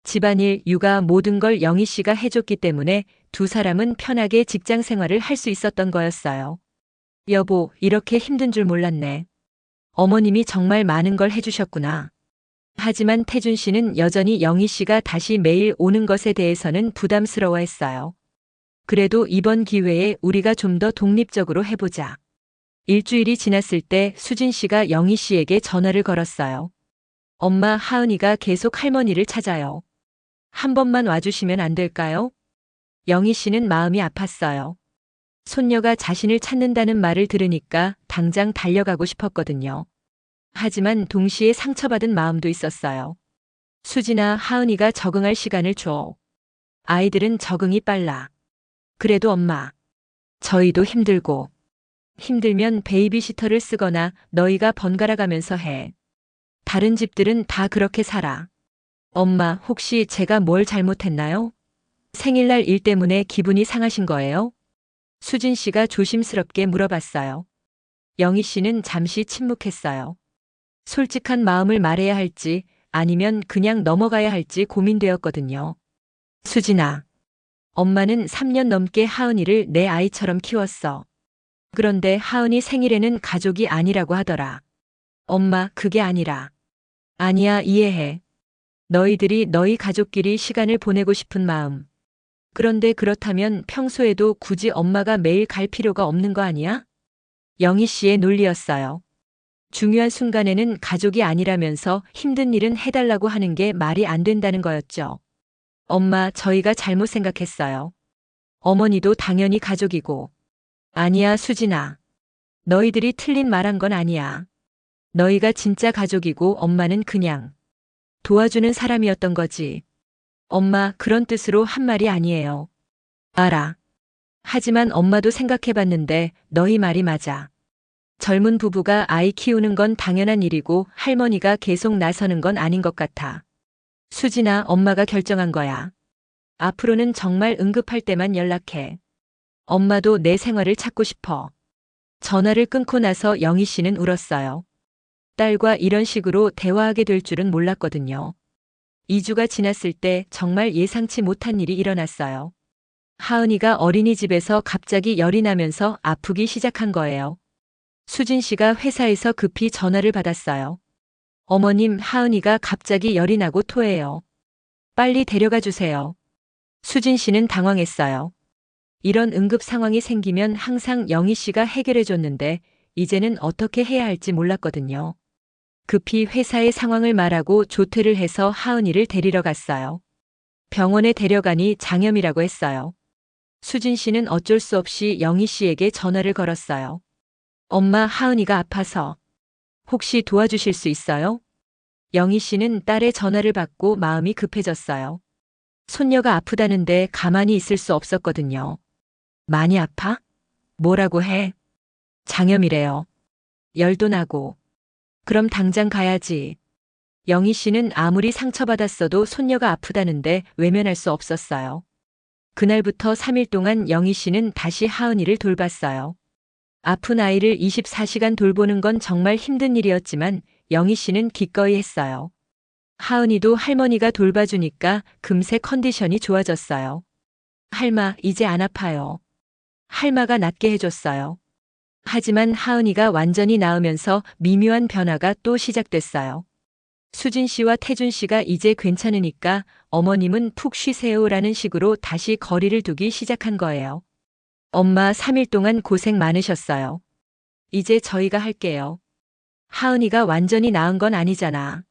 집안일, 육아 모든 걸 영희 씨가 해줬기 때문에 두 사람은 편하게 직장 생활을 할 수 있었던 거였어요. 여보, 이렇게 힘든 줄 몰랐네. 어머님이 정말 많은 걸 해주셨구나. 하지만 태준 씨는 여전히 영희 씨가 다시 매일 오는 것에 대해서는 부담스러워했어요. 그래도 이번 기회에 우리가 좀 더 독립적으로 해보자. 일주일이 지났을 때 수진 씨가 영희 씨에게 전화를 걸었어요. 엄마, 하은이가 계속 할머니를 찾아요. 한 번만 와주시면 안 될까요? 영희 씨는 마음이 아팠어요. 손녀가 자신을 찾는다는 말을 들으니까 당장 달려가고 싶었거든요. 하지만 동시에 상처받은 마음도 있었어요. 수진아, 하은이가 적응할 시간을 줘. 아이들은 적응이 빨라. 그래도 엄마, 저희도 힘들고. 힘들면 베이비시터를 쓰거나 너희가 번갈아 가면서 해. 다른 집들은 다 그렇게 살아. 엄마, 혹시 제가 뭘 잘못했나요? 생일날 일 때문에 기분이 상하신 거예요? 수진 씨가 조심스럽게 물어봤어요. 영희 씨는 잠시 침묵했어요. 솔직한 마음을 말해야 할지 아니면 그냥 넘어가야 할지 고민되었거든요. 수진아, 엄마는 3년 넘게 하은이를 내 아이처럼 키웠어. 그런데 하은이 생일에는 가족이 아니라고 하더라. 엄마, 그게 아니라. 아니야, 이해해. 너희들이 너희 가족끼리 시간을 보내고 싶은 마음. 그런데 그렇다면 평소에도 굳이 엄마가 매일 갈 필요가 없는 거 아니야? 영희 씨의 논리였어요. 중요한 순간에는 가족이 아니라면서 힘든 일은 해달라고 하는 게 말이 안 된다는 거였죠. 엄마, 저희가 잘못 생각했어요. 어머니도 당연히 가족이고. 아니야, 수진아. 너희들이 틀린 말한 건 아니야. 너희가 진짜 가족이고 엄마는 그냥 도와주는 사람이었던 거지. 엄마, 그런 뜻으로 한 말이 아니에요. 알아. 하지만 엄마도 생각해봤는데 너희 말이 맞아. 젊은 부부가 아이 키우는 건 당연한 일이고 할머니가 계속 나서는 건 아닌 것 같아. 수진아, 엄마가 결정한 거야. 앞으로는 정말 응급할 때만 연락해. 엄마도 내 생활을 찾고 싶어. 전화를 끊고 나서 영희 씨는 울었어요. 딸과 이런 식으로 대화하게 될 줄은 몰랐거든요. 2주가 지났을 때 정말 예상치 못한 일이 일어났어요. 하은이가 어린이집에서 갑자기 열이 나면서 아프기 시작한 거예요. 수진 씨가 회사에서 급히 전화를 받았어요. 어머님, 하은이가 갑자기 열이 나고 토해요. 빨리 데려가 주세요. 수진 씨는 당황했어요. 이런 응급 상황이 생기면 항상 영희 씨가 해결해 줬는데 이제는 어떻게 해야 할지 몰랐거든요. 급히 회사의 상황을 말하고 조퇴를 해서 하은이를 데리러 갔어요. 병원에 데려가니 장염이라고 했어요. 수진 씨는 어쩔 수 없이 영희 씨에게 전화를 걸었어요. 엄마, 하은이가 아파서 혹시 도와주실 수 있어요? 영희 씨는 딸의 전화를 받고 마음이 급해졌어요. 손녀가 아프다는데 가만히 있을 수 없었거든요. 많이 아파? 뭐라고 해? 장염이래요. 열도 나고. 그럼 당장 가야지. 영희 씨는 아무리 상처받았어도 손녀가 아프다는데 외면할 수 없었어요. 그날부터 3일 동안 영희 씨는 다시 하은이를 돌봤어요. 아픈 아이를 24시간 돌보는 건 정말 힘든 일이었지만 영희 씨는 기꺼이 했어요. 하은이도 할머니가 돌봐주니까 금세 컨디션이 좋아졌어요. 할마, 이제 안 아파요. 할마가 낫게 해줬어요. 하지만 하은이가 완전히 나으면서 미묘한 변화가 또 시작됐어요. 수진 씨와 태준 씨가 이제 괜찮으니까 어머님은 푹 쉬세요라는 식으로 다시 거리를 두기 시작한 거예요. 엄마 3일 동안 고생 많으셨어요. 이제 저희가 할게요. 하은이가 완전히 나은 건 아니잖아.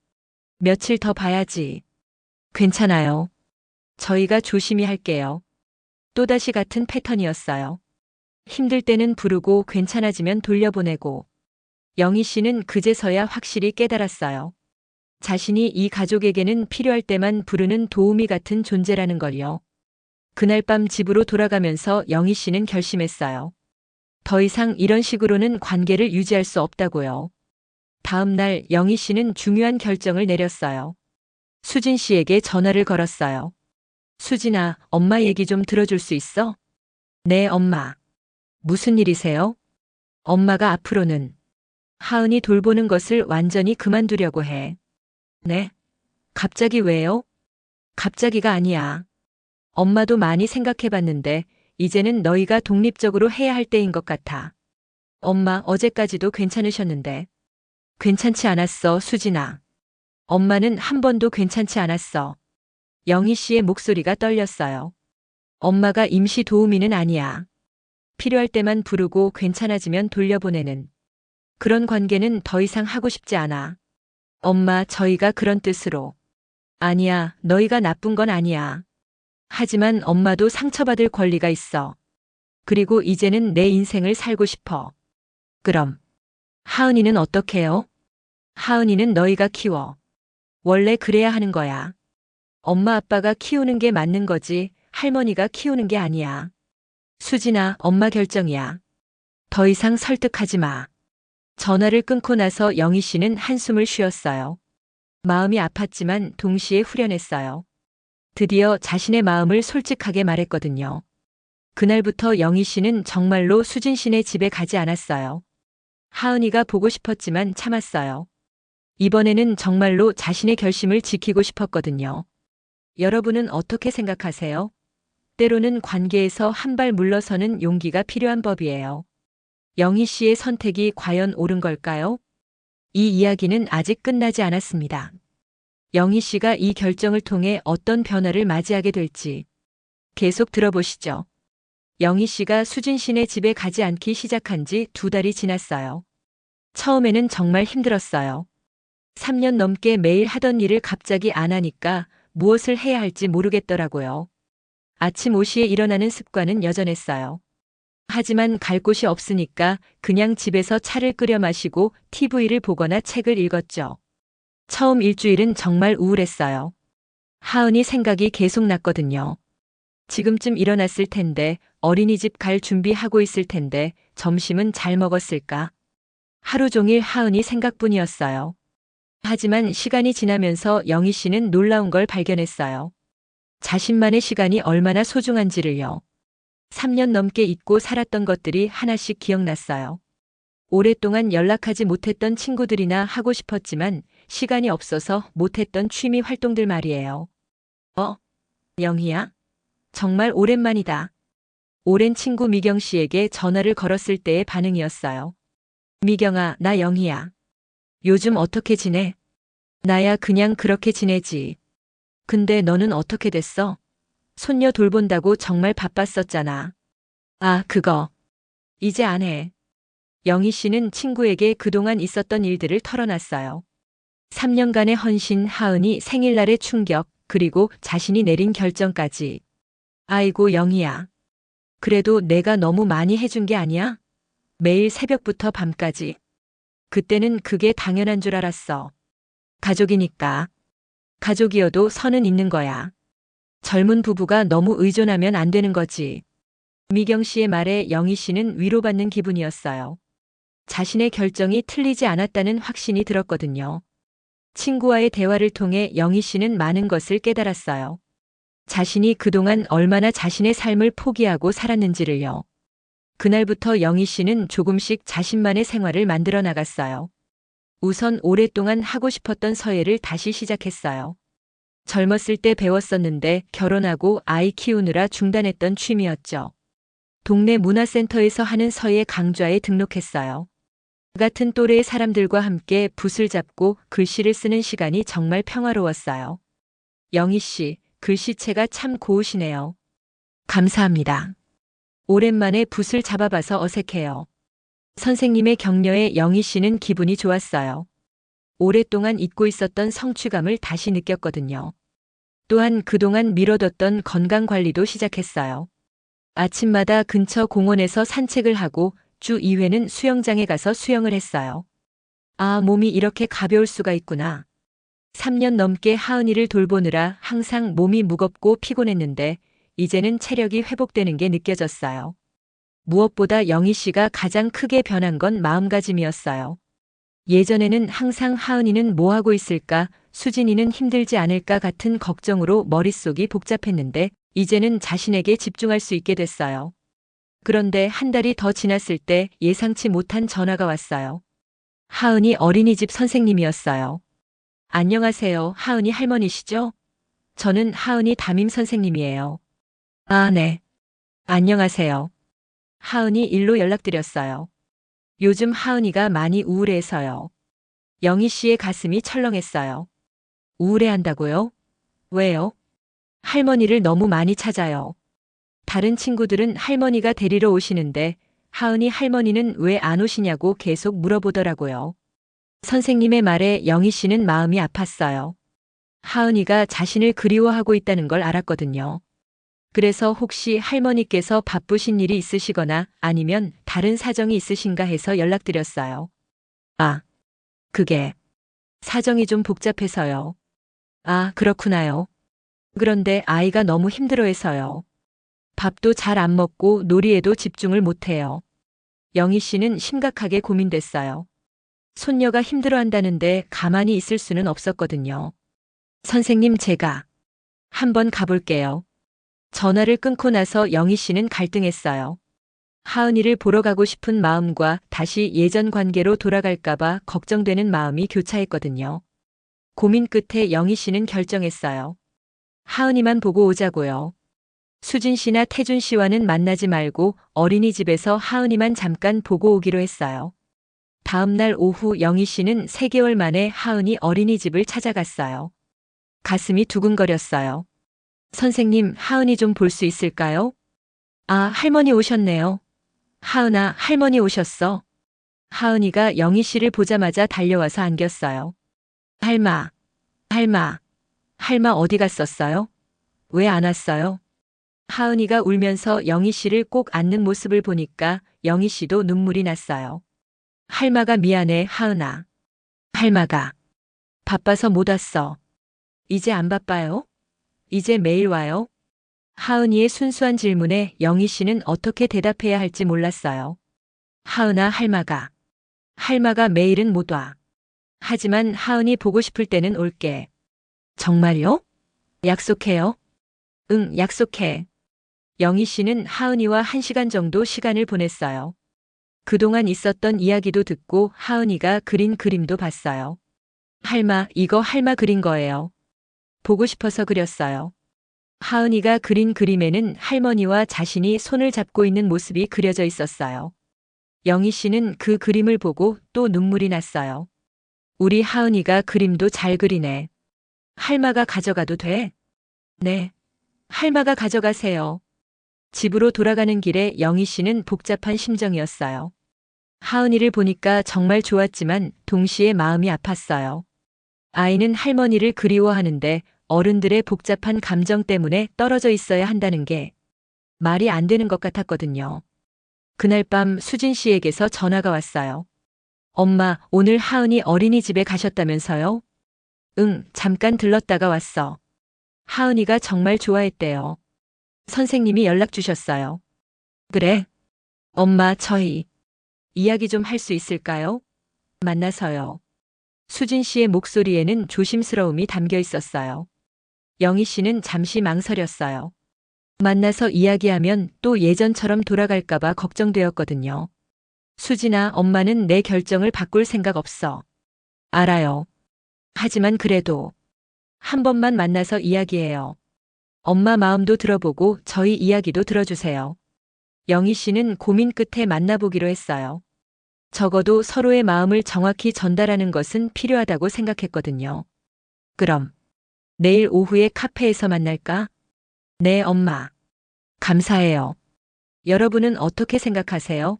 며칠 더 봐야지. 괜찮아요. 저희가 조심히 할게요. 또다시 같은 패턴이었어요. 힘들 때는 부르고 괜찮아지면 돌려보내고. 영희 씨는 그제서야 확실히 깨달았어요. 자신이 이 가족에게는 필요할 때만 부르는 도우미 같은 존재라는 걸요. 그날 밤 집으로 돌아가면서 영희 씨는 결심했어요. 더 이상 이런 식으로는 관계를 유지할 수 없다고요. 다음 날 영희 씨는 중요한 결정을 내렸어요. 수진 씨에게 전화를 걸었어요. 수진아, 엄마 얘기 좀 들어줄 수 있어? 네, 엄마. 무슨 일이세요? 엄마가 앞으로는 하은이 돌보는 것을 완전히 그만두려고 해. 네? 갑자기 왜요? 갑자기가 아니야. 엄마도 많이 생각해봤는데 이제는 너희가 독립적으로 해야 할 때인 것 같아. 엄마 어제까지도 괜찮으셨는데. 괜찮지 않았어, 수진아. 엄마는 한 번도 괜찮지 않았어. 영희 씨의 목소리가 떨렸어요. 엄마가 임시 도우미는 아니야. 필요할 때만 부르고 괜찮아지면 돌려보내는. 그런 관계는 더 이상 하고 싶지 않아. 엄마, 저희가 그런 뜻으로. 아니야, 너희가 나쁜 건 아니야. 하지만 엄마도 상처받을 권리가 있어. 그리고 이제는 내 인생을 살고 싶어. 그럼 하은이는 어떡해요? 하은이는 너희가 키워. 원래 그래야 하는 거야. 엄마 아빠가 키우는 게 맞는 거지 할머니가 키우는 게 아니야. 수진아, 엄마 결정이야. 더 이상 설득하지 마. 전화를 끊고 나서 영희 씨는 한숨을 쉬었어요. 마음이 아팠지만 동시에 후련했어요. 드디어 자신의 마음을 솔직하게 말했거든요. 그날부터 영희 씨는 정말로 수진 씨네 집에 가지 않았어요. 하은이가 보고 싶었지만 참았어요. 이번에는 정말로 자신의 결심을 지키고 싶었거든요. 여러분은 어떻게 생각하세요? 때로는 관계에서 한 발 물러서는 용기가 필요한 법이에요. 영희 씨의 선택이 과연 옳은 걸까요? 이 이야기는 아직 끝나지 않았습니다. 영희 씨가 이 결정을 통해 어떤 변화를 맞이하게 될지 계속 들어보시죠. 영희 씨가 수진 씨네 집에 가지 않기 시작한 지 2달이 지났어요. 처음에는 정말 힘들었어요. 3년 넘게 매일 하던 일을 갑자기 안 하니까 무엇을 해야 할지 모르겠더라고요. 아침 5시에 일어나는 습관은 여전했어요. 하지만 갈 곳이 없으니까 그냥 집에서 차를 끓여 마시고 TV를 보거나 책을 읽었죠. 처음 일주일은 정말 우울했어요. 하은이 생각이 계속 났거든요. 지금쯤 일어났을 텐데, 어린이집 갈 준비하고 있을 텐데, 점심은 잘 먹었을까? 하루 종일 하은이 생각뿐이었어요. 하지만 시간이 지나면서 영희 씨는 놀라운 걸 발견했어요. 자신만의 시간이 얼마나 소중한지를요. 3년 넘게 잊고 살았던 것들이 하나씩 기억났어요. 오랫동안 연락하지 못했던 친구들이나 하고 싶었지만 시간이 없어서 못했던 취미 활동들 말이에요. 영희야? 정말 오랜만이다. 오랜 친구 미경 씨에게 전화를 걸었을 때의 반응이었어요. 미경아, 나 영희야. 요즘 어떻게 지내? 나야 그냥 그렇게 지내지. 근데 너는 어떻게 됐어? 손녀 돌본다고 정말 바빴었잖아. 아, 그거. 이제 안 해. 영희 씨는 친구에게 그동안 있었던 일들을 털어놨어요. 3년간의 헌신, 하은이 생일날의 충격, 그리고 자신이 내린 결정까지. 아이고, 영희야. 그래도 내가 너무 많이 해준 게 아니야? 매일 새벽부터 밤까지. 그때는 그게 당연한 줄 알았어. 가족이니까. 가족이어도 선은 있는 거야. 젊은 부부가 너무 의존하면 안 되는 거지. 미경 씨의 말에 영희 씨는 위로받는 기분이었어요. 자신의 결정이 틀리지 않았다는 확신이 들었거든요. 친구와의 대화를 통해 영희 씨는 많은 것을 깨달았어요. 자신이 그동안 얼마나 자신의 삶을 포기하고 살았는지를요. 그날부터 영희 씨는 조금씩 자신만의 생활을 만들어 나갔어요. 우선 오랫동안 하고 싶었던 서예를 다시 시작했어요. 젊었을 때 배웠었는데 결혼하고 아이 키우느라 중단했던 취미였죠. 동네 문화센터에서 하는 서예 강좌에 등록했어요. 같은 또래의 사람들과 함께 붓을 잡고 글씨를 쓰는 시간이 정말 평화로웠어요. 영희 씨, 글씨체가 참 고우시네요. 감사합니다. 오랜만에 붓을 잡아봐서 어색해요. 선생님의 격려에 영희 씨는 기분이 좋았어요. 오랫동안 잊고 있었던 성취감을 다시 느꼈거든요. 또한 그동안 미뤄뒀던 건강관리도 시작했어요. 아침마다 근처 공원에서 산책을 하고 주 2회는 수영장에 가서 수영을 했어요. 아, 몸이 이렇게 가벼울 수가 있구나. 3년 넘게 하은이를 돌보느라 항상 몸이 무겁고 피곤했는데 이제는 체력이 회복되는 게 느껴졌어요. 무엇보다 영희 씨가 가장 크게 변한 건 마음가짐이었어요. 예전에는 항상 하은이는 뭐 하고 있을까, 수진이는 힘들지 않을까 같은 걱정으로 머릿속이 복잡했는데 이제는 자신에게 집중할 수 있게 됐어요. 그런데 한 달이 더 지났을 때 예상치 못한 전화가 왔어요. 하은이 어린이집 선생님이었어요. 안녕하세요, 하은이 할머니시죠? 저는 하은이 담임 선생님이에요. 아, 네. 안녕하세요. 하은이 일로 연락드렸어요. 요즘 하은이가 많이 우울해서요. 영희 씨의 가슴이 철렁했어요. 우울해한다고요? 왜요? 할머니를 너무 많이 찾아요. 다른 친구들은 할머니가 데리러 오시는데 하은이 할머니는 왜 안 오시냐고 계속 물어보더라고요. 선생님의 말에 영희 씨는 마음이 아팠어요. 하은이가 자신을 그리워하고 있다는 걸 알았거든요. 그래서 혹시 할머니께서 바쁘신 일이 있으시거나 아니면 다른 사정이 있으신가 해서 연락드렸어요. 아, 그게 사정이 좀 복잡해서요. 아, 그렇구나요. 그런데 아이가 너무 힘들어해서요. 밥도 잘 안 먹고 놀이에도 집중을 못해요. 영희 씨는 심각하게 고민됐어요. 손녀가 힘들어한다는데 가만히 있을 수는 없었거든요. 선생님, 제가 한번 가볼게요. 전화를 끊고 나서 영희 씨는 갈등했어요. 하은이를 보러 가고 싶은 마음과 다시 예전 관계로 돌아갈까봐 걱정되는 마음이 교차했거든요. 고민 끝에 영희 씨는 결정했어요. 하은이만 보고 오자고요. 수진 씨나 태준 씨와는 만나지 말고 어린이집에서 하은이만 잠깐 보고 오기로 했어요. 다음 날 오후 영희 씨는 3개월 만에 하은이 어린이집을 찾아갔어요. 가슴이 두근거렸어요. 선생님, 하은이 좀 볼 수 있을까요? 아, 할머니 오셨네요. 하은아, 할머니 오셨어. 하은이가 영희 씨를 보자마자 달려와서 안겼어요. 할마, 할마 어디 갔었어요? 왜 안 왔어요? 하은이가 울면서 영희 씨를 꼭 안는 모습을 보니까 영희 씨도 눈물이 났어요. 할마가 미안해, 하은아. 할마가 바빠서 못 왔어. 이제 안 바빠요? 이제 매일 와요? 하은이의 순수한 질문에 영희 씨는 어떻게 대답해야 할지 몰랐어요. 하은아, 할마가 매일은 못 와. 하지만 하은이 보고 싶을 때는 올게. 정말요? 약속해요? 응, 약속해. 영희 씨는 하은이와 1시간 정도 시간을 보냈어요. 그동안 있었던 이야기도 듣고 하은이가 그린 그림도 봤어요. 할마, 이거 할마 그린 거예요. 보고 싶어서 그렸어요. 하은이가 그린 그림에는 할머니와 자신이 손을 잡고 있는 모습이 그려져 있었어요. 영희 씨는 그 그림을 보고 또 눈물이 났어요. 우리 하은이가 그림도 잘 그리네. 할마가 가져가도 돼? 네. 할마가 가져가세요. 집으로 돌아가는 길에 영희 씨는 복잡한 심정이었어요. 하은이를 보니까 정말 좋았지만 동시에 마음이 아팠어요. 아이는 할머니를 그리워하는데 어른들의 복잡한 감정 때문에 떨어져 있어야 한다는 게 말이 안 되는 것 같았거든요. 그날 밤 수진 씨에게서 전화가 왔어요. 엄마, 오늘 하은이 어린이집에 가셨다면서요? 응, 잠깐 들렀다가 왔어. 하은이가 정말 좋아했대요. 선생님이 연락 주셨어요. 그래? 엄마, 저희 이야기 좀 할 수 있을까요? 만나서요. 수진 씨의 목소리에는 조심스러움이 담겨 있었어요. 영희 씨는 잠시 망설였어요. 만나서 이야기하면 또 예전처럼 돌아갈까봐 걱정되었거든요. 수진아, 엄마는 내 결정을 바꿀 생각 없어. 알아요. 하지만 그래도 한 번만 만나서 이야기해요. 엄마 마음도 들어보고 저희 이야기도 들어주세요. 영희 씨는 고민 끝에 만나보기로 했어요. 적어도 서로의 마음을 정확히 전달하는 것은 필요하다고 생각했거든요. 그럼 내일 오후에 카페에서 만날까? 네, 엄마. 감사해요. 여러분은 어떻게 생각하세요?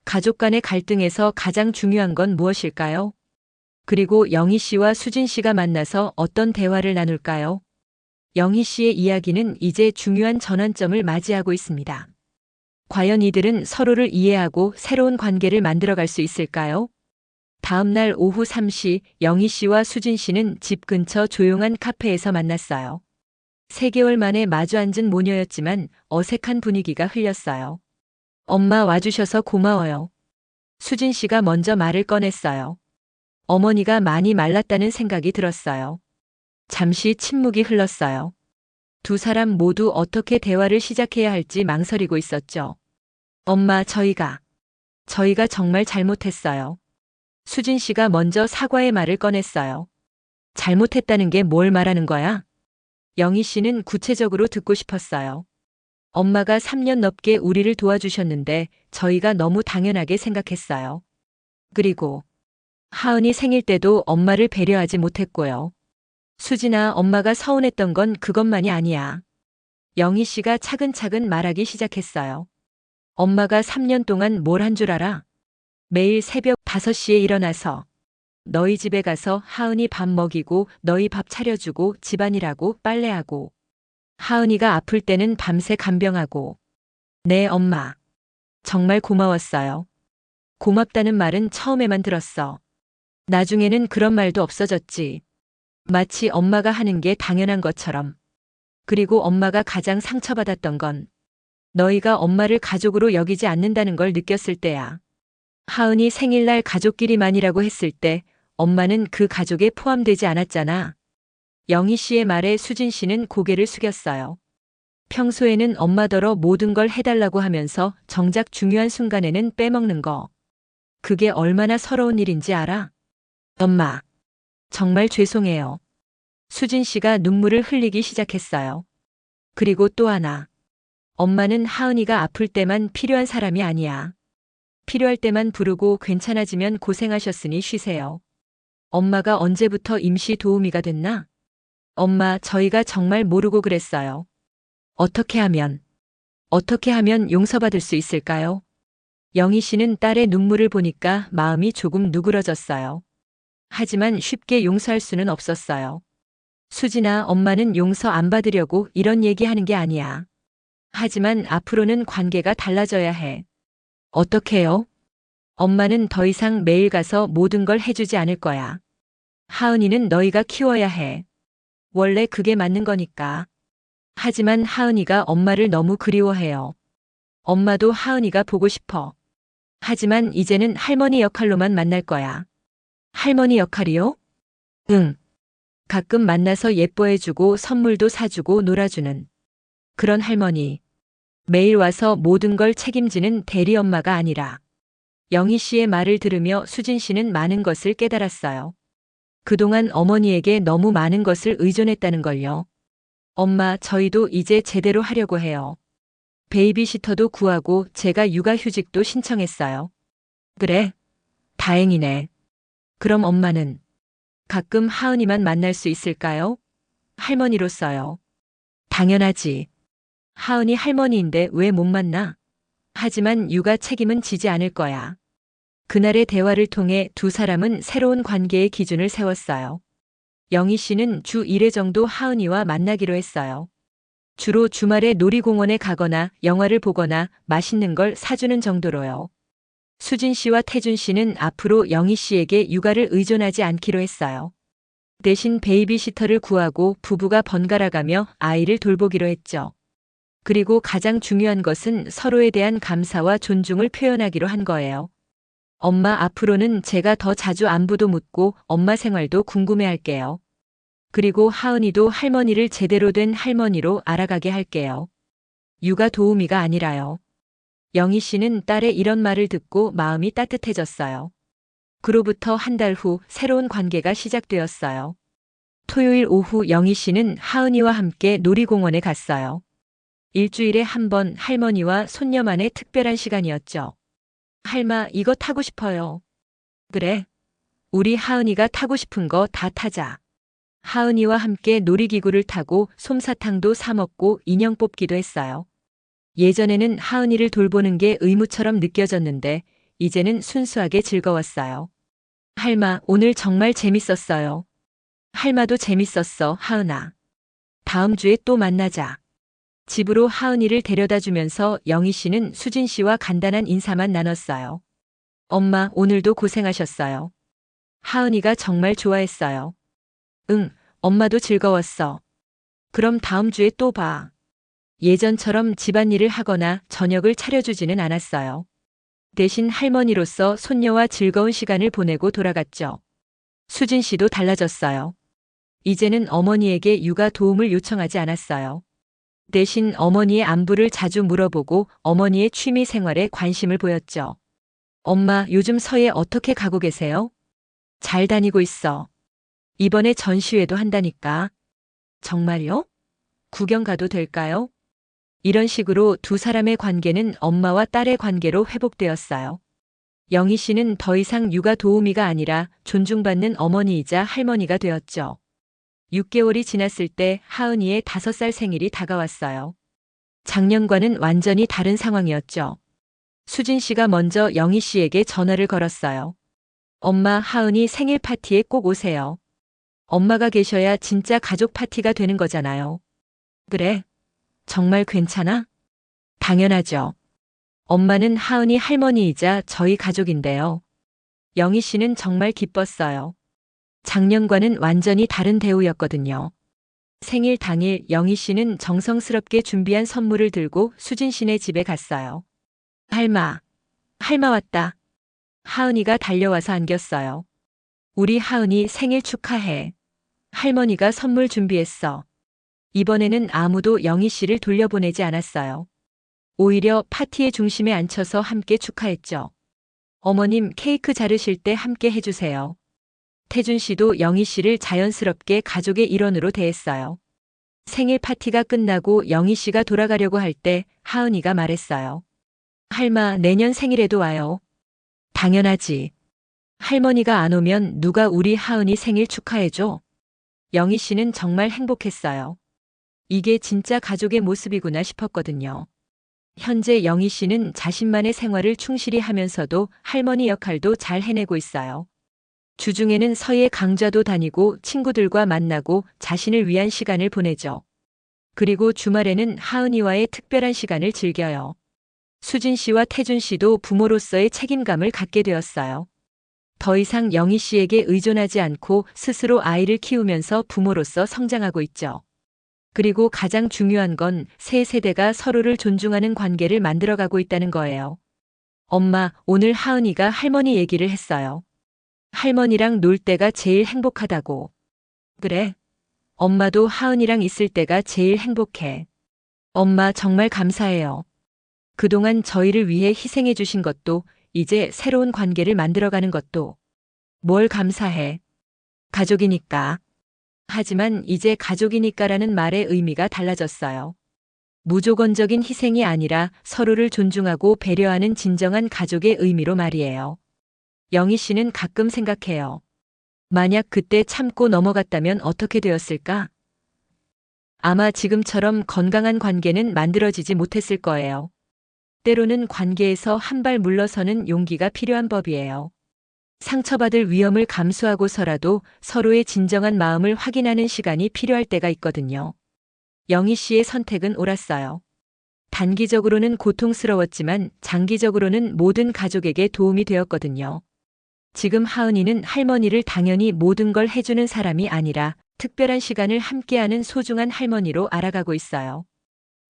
가족 간의 갈등에서 가장 중요한 건 무엇일까요? 그리고 영희 씨와 수진 씨가 만나서 어떤 대화를 나눌까요? 영희 씨의 이야기는 이제 중요한 전환점을 맞이하고 있습니다. 과연 이들은 서로를 이해하고 새로운 관계를 만들어갈 수 있을까요? 다음 날 오후 3시 영희 씨와 수진 씨는 집 근처 조용한 카페에서 만났어요. 3개월 만에 마주 앉은 모녀였지만 어색한 분위기가 흘렸어요. 엄마 와주셔서 고마워요. 수진 씨가 먼저 말을 꺼냈어요. 어머니가 많이 말랐다는 생각이 들었어요. 잠시 침묵이 흘렀어요. 두 사람 모두 어떻게 대화를 시작해야 할지 망설이고 있었죠. 엄마, 저희가 정말 잘못했어요. 수진 씨가 먼저 사과의 말을 꺼냈어요. 잘못했다는 게 뭘 말하는 거야? 영희 씨는 구체적으로 듣고 싶었어요. 엄마가 3년 넘게 우리를 도와주셨는데 저희가 너무 당연하게 생각했어요. 그리고 하은이 생일 때도 엄마를 배려하지 못했고요. 수진아, 엄마가 서운했던 건 그것만이 아니야. 영희 씨가 차근차근 말하기 시작했어요. 엄마가 3년 동안 뭘 한 줄 알아? 매일 새벽 5시에 일어나서 너희 집에 가서 하은이 밥 먹이고 너희 밥 차려주고 집안일하고 빨래하고 하은이가 아플 때는 밤새 간병하고. 네, 엄마. 정말 고마웠어요. 고맙다는 말은 처음에만 들었어. 나중에는 그런 말도 없어졌지. 마치 엄마가 하는 게 당연한 것처럼. 그리고 엄마가 가장 상처받았던 건 너희가 엄마를 가족으로 여기지 않는다는 걸 느꼈을 때야. 하은이 생일날 가족끼리만이라고 했을 때 엄마는 그 가족에 포함되지 않았잖아. 영희 씨의 말에 수진 씨는 고개를 숙였어요. 평소에는 엄마더러 모든 걸 해달라고 하면서 정작 중요한 순간에는 빼먹는 거. 그게 얼마나 서러운 일인지 알아? 엄마. 정말 죄송해요. 수진 씨가 눈물을 흘리기 시작했어요. 그리고 또 하나. 엄마는 하은이가 아플 때만 필요한 사람이 아니야. 필요할 때만 부르고 괜찮아지면 고생하셨으니 쉬세요. 엄마가 언제부터 임시 도우미가 됐나? 엄마, 저희가 정말 모르고 그랬어요. 어떻게 하면 용서받을 수 있을까요? 영희 씨는 딸의 눈물을 보니까 마음이 조금 누그러졌어요. 하지만 쉽게 용서할 수는 없었어요. 수진아, 엄마는 용서 안 받으려고 이런 얘기하는 게 아니야. 하지만 앞으로는 관계가 달라져야 해. 어떻게요? 엄마는 더 이상 매일 가서 모든 걸 해주지 않을 거야. 하은이는 너희가 키워야 해. 원래 그게 맞는 거니까. 하지만 하은이가 엄마를 너무 그리워해요. 엄마도 하은이가 보고 싶어. 하지만 이제는 할머니 역할로만 만날 거야. 할머니 역할이요? 응. 가끔 만나서 예뻐해주고 선물도 사주고 놀아주는 그런 할머니. 매일 와서 모든 걸 책임지는 대리엄마가 아니라. 영희 씨의 말을 들으며 수진 씨는 많은 것을 깨달았어요. 그동안 어머니에게 너무 많은 것을 의존했다는 걸요. 엄마, 저희도 이제 제대로 하려고 해요. 베이비시터도 구하고 제가 육아휴직도 신청했어요. 그래? 다행이네. 그럼 엄마는 가끔 하은이만 만날 수 있을까요? 할머니로서요. 당연하지. 하은이 할머니인데 왜 못 만나? 하지만 육아 책임은 지지 않을 거야. 그날의 대화를 통해 두 사람은 새로운 관계의 기준을 세웠어요. 영희 씨는 주 1회 정도 하은이와 만나기로 했어요. 주로 주말에 놀이공원에 가거나 영화를 보거나 맛있는 걸 사주는 정도로요. 수진 씨와 태준 씨는 앞으로 영희 씨에게 육아를 의존하지 않기로 했어요. 대신 베이비시터를 구하고 부부가 번갈아가며 아이를 돌보기로 했죠. 그리고 가장 중요한 것은 서로에 대한 감사와 존중을 표현하기로 한 거예요. 엄마, 앞으로는 제가 더 자주 안부도 묻고 엄마 생활도 궁금해할게요. 그리고 하은이도 할머니를 제대로 된 할머니로 알아가게 할게요. 육아 도우미가 아니라요. 영희 씨는 딸의 이런 말을 듣고 마음이 따뜻해졌어요. 그로부터 한 달 후 새로운 관계가 시작되었어요. 토요일 오후 영희 씨는 하은이와 함께 놀이공원에 갔어요. 일주일에 한 번 할머니와 손녀만의 특별한 시간이었죠. 할마, 이거 타고 싶어요. 그래. 우리 하은이가 타고 싶은 거 다 타자. 하은이와 함께 놀이기구를 타고 솜사탕도 사 먹고 인형 뽑기도 했어요. 예전에는 하은이를 돌보는 게 의무처럼 느껴졌는데 이제는 순수하게 즐거웠어요. 할마, 오늘 정말 재밌었어요. 할마도 재밌었어, 하은아. 다음 주에 또 만나자. 집으로 하은이를 데려다 주면서 영희 씨는 수진 씨와 간단한 인사만 나눴어요. 엄마, 오늘도 고생하셨어요. 하은이가 정말 좋아했어요. 응, 엄마도 즐거웠어. 그럼 다음 주에 또 봐. 예전처럼 집안일을 하거나 저녁을 차려주지는 않았어요. 대신 할머니로서 손녀와 즐거운 시간을 보내고 돌아갔죠. 수진 씨도 달라졌어요. 이제는 어머니에게 육아 도움을 요청하지 않았어요. 대신 어머니의 안부를 자주 물어보고 어머니의 취미 생활에 관심을 보였죠. 엄마, 요즘 서예 어떻게 가고 계세요? 잘 다니고 있어. 이번에 전시회도 한다니까. 정말요? 구경 가도 될까요? 이런 식으로 두 사람의 관계는 엄마와 딸의 관계로 회복되었어요. 영희 씨는 더 이상 육아 도우미가 아니라 존중받는 어머니이자 할머니가 되었죠. 6개월이 지났을 때 하은이의 5살 생일이 다가왔어요. 작년과는 완전히 다른 상황이었죠. 수진 씨가 먼저 영희 씨에게 전화를 걸었어요. 엄마, 하은이 생일 파티에 꼭 오세요. 엄마가 계셔야 진짜 가족 파티가 되는 거잖아요. 그래? 정말 괜찮아? 당연하죠. 엄마는 하은이 할머니이자 저희 가족인데요. 영희 씨는 정말 기뻤어요. 작년과는 완전히 다른 대우였거든요. 생일 당일 영희 씨는 정성스럽게 준비한 선물을 들고 수진 씨네 집에 갔어요. 할마 왔다. 하은이가 달려와서 안겼어요. 우리 하은이 생일 축하해. 할머니가 선물 준비했어. 이번에는 아무도 영희 씨를 돌려보내지 않았어요. 오히려 파티의 중심에 앉혀서 함께 축하했죠. 어머님, 케이크 자르실 때 함께 해주세요. 태준 씨도 영희 씨를 자연스럽게 가족의 일원으로 대했어요. 생일 파티가 끝나고 영희 씨가 돌아가려고 할 때 하은이가 말했어요. 할마, 내년 생일에도 와요. 당연하지. 할머니가 안 오면 누가 우리 하은이 생일 축하해줘? 영희 씨는 정말 행복했어요. 이게 진짜 가족의 모습이구나 싶었거든요. 현재 영희 씨는 자신만의 생활을 충실히 하면서도 할머니 역할도 잘 해내고 있어요. 주중에는 서예 강좌도 다니고 친구들과 만나고 자신을 위한 시간을 보내죠. 그리고 주말에는 하은이와의 특별한 시간을 즐겨요. 수진 씨와 태준 씨도 부모로서의 책임감을 갖게 되었어요. 더 이상 영희 씨에게 의존하지 않고 스스로 아이를 키우면서 부모로서 성장하고 있죠. 그리고 가장 중요한 건 세 세대가 서로를 존중하는 관계를 만들어가고 있다는 거예요. 엄마, 오늘 하은이가 할머니 얘기를 했어요. 할머니랑 놀 때가 제일 행복하다고. 그래. 엄마도 하은이랑 있을 때가 제일 행복해. 엄마, 정말 감사해요. 그동안 저희를 위해 희생해 주신 것도, 이제 새로운 관계를 만들어가는 것도. 뭘 감사해. 가족이니까. 하지만 이제 가족이니까라는 말의 의미가 달라졌어요. 무조건적인 희생이 아니라 서로를 존중하고 배려하는 진정한 가족의 의미로 말이에요. 영희 씨는 가끔 생각해요. 만약 그때 참고 넘어갔다면 어떻게 되었을까? 아마 지금처럼 건강한 관계는 만들어지지 못했을 거예요. 때로는 관계에서 한 발 물러서는 용기가 필요한 법이에요. 상처받을 위험을 감수하고서라도 서로의 진정한 마음을 확인하는 시간이 필요할 때가 있거든요. 영희 씨의 선택은 옳았어요. 단기적으로는 고통스러웠지만 장기적으로는 모든 가족에게 도움이 되었거든요. 지금 하은이는 할머니를 당연히 모든 걸 해주는 사람이 아니라 특별한 시간을 함께하는 소중한 할머니로 알아가고 있어요.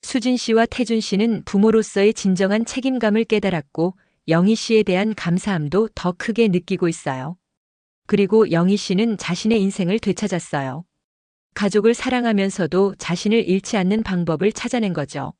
수진 씨와 태준 씨는 부모로서의 진정한 책임감을 깨달았고 영희 씨에 대한 감사함도 더 크게 느끼고 있어요. 그리고 영희 씨는 자신의 인생을 되찾았어요. 가족을 사랑하면서도 자신을 잃지 않는 방법을 찾아낸 거죠.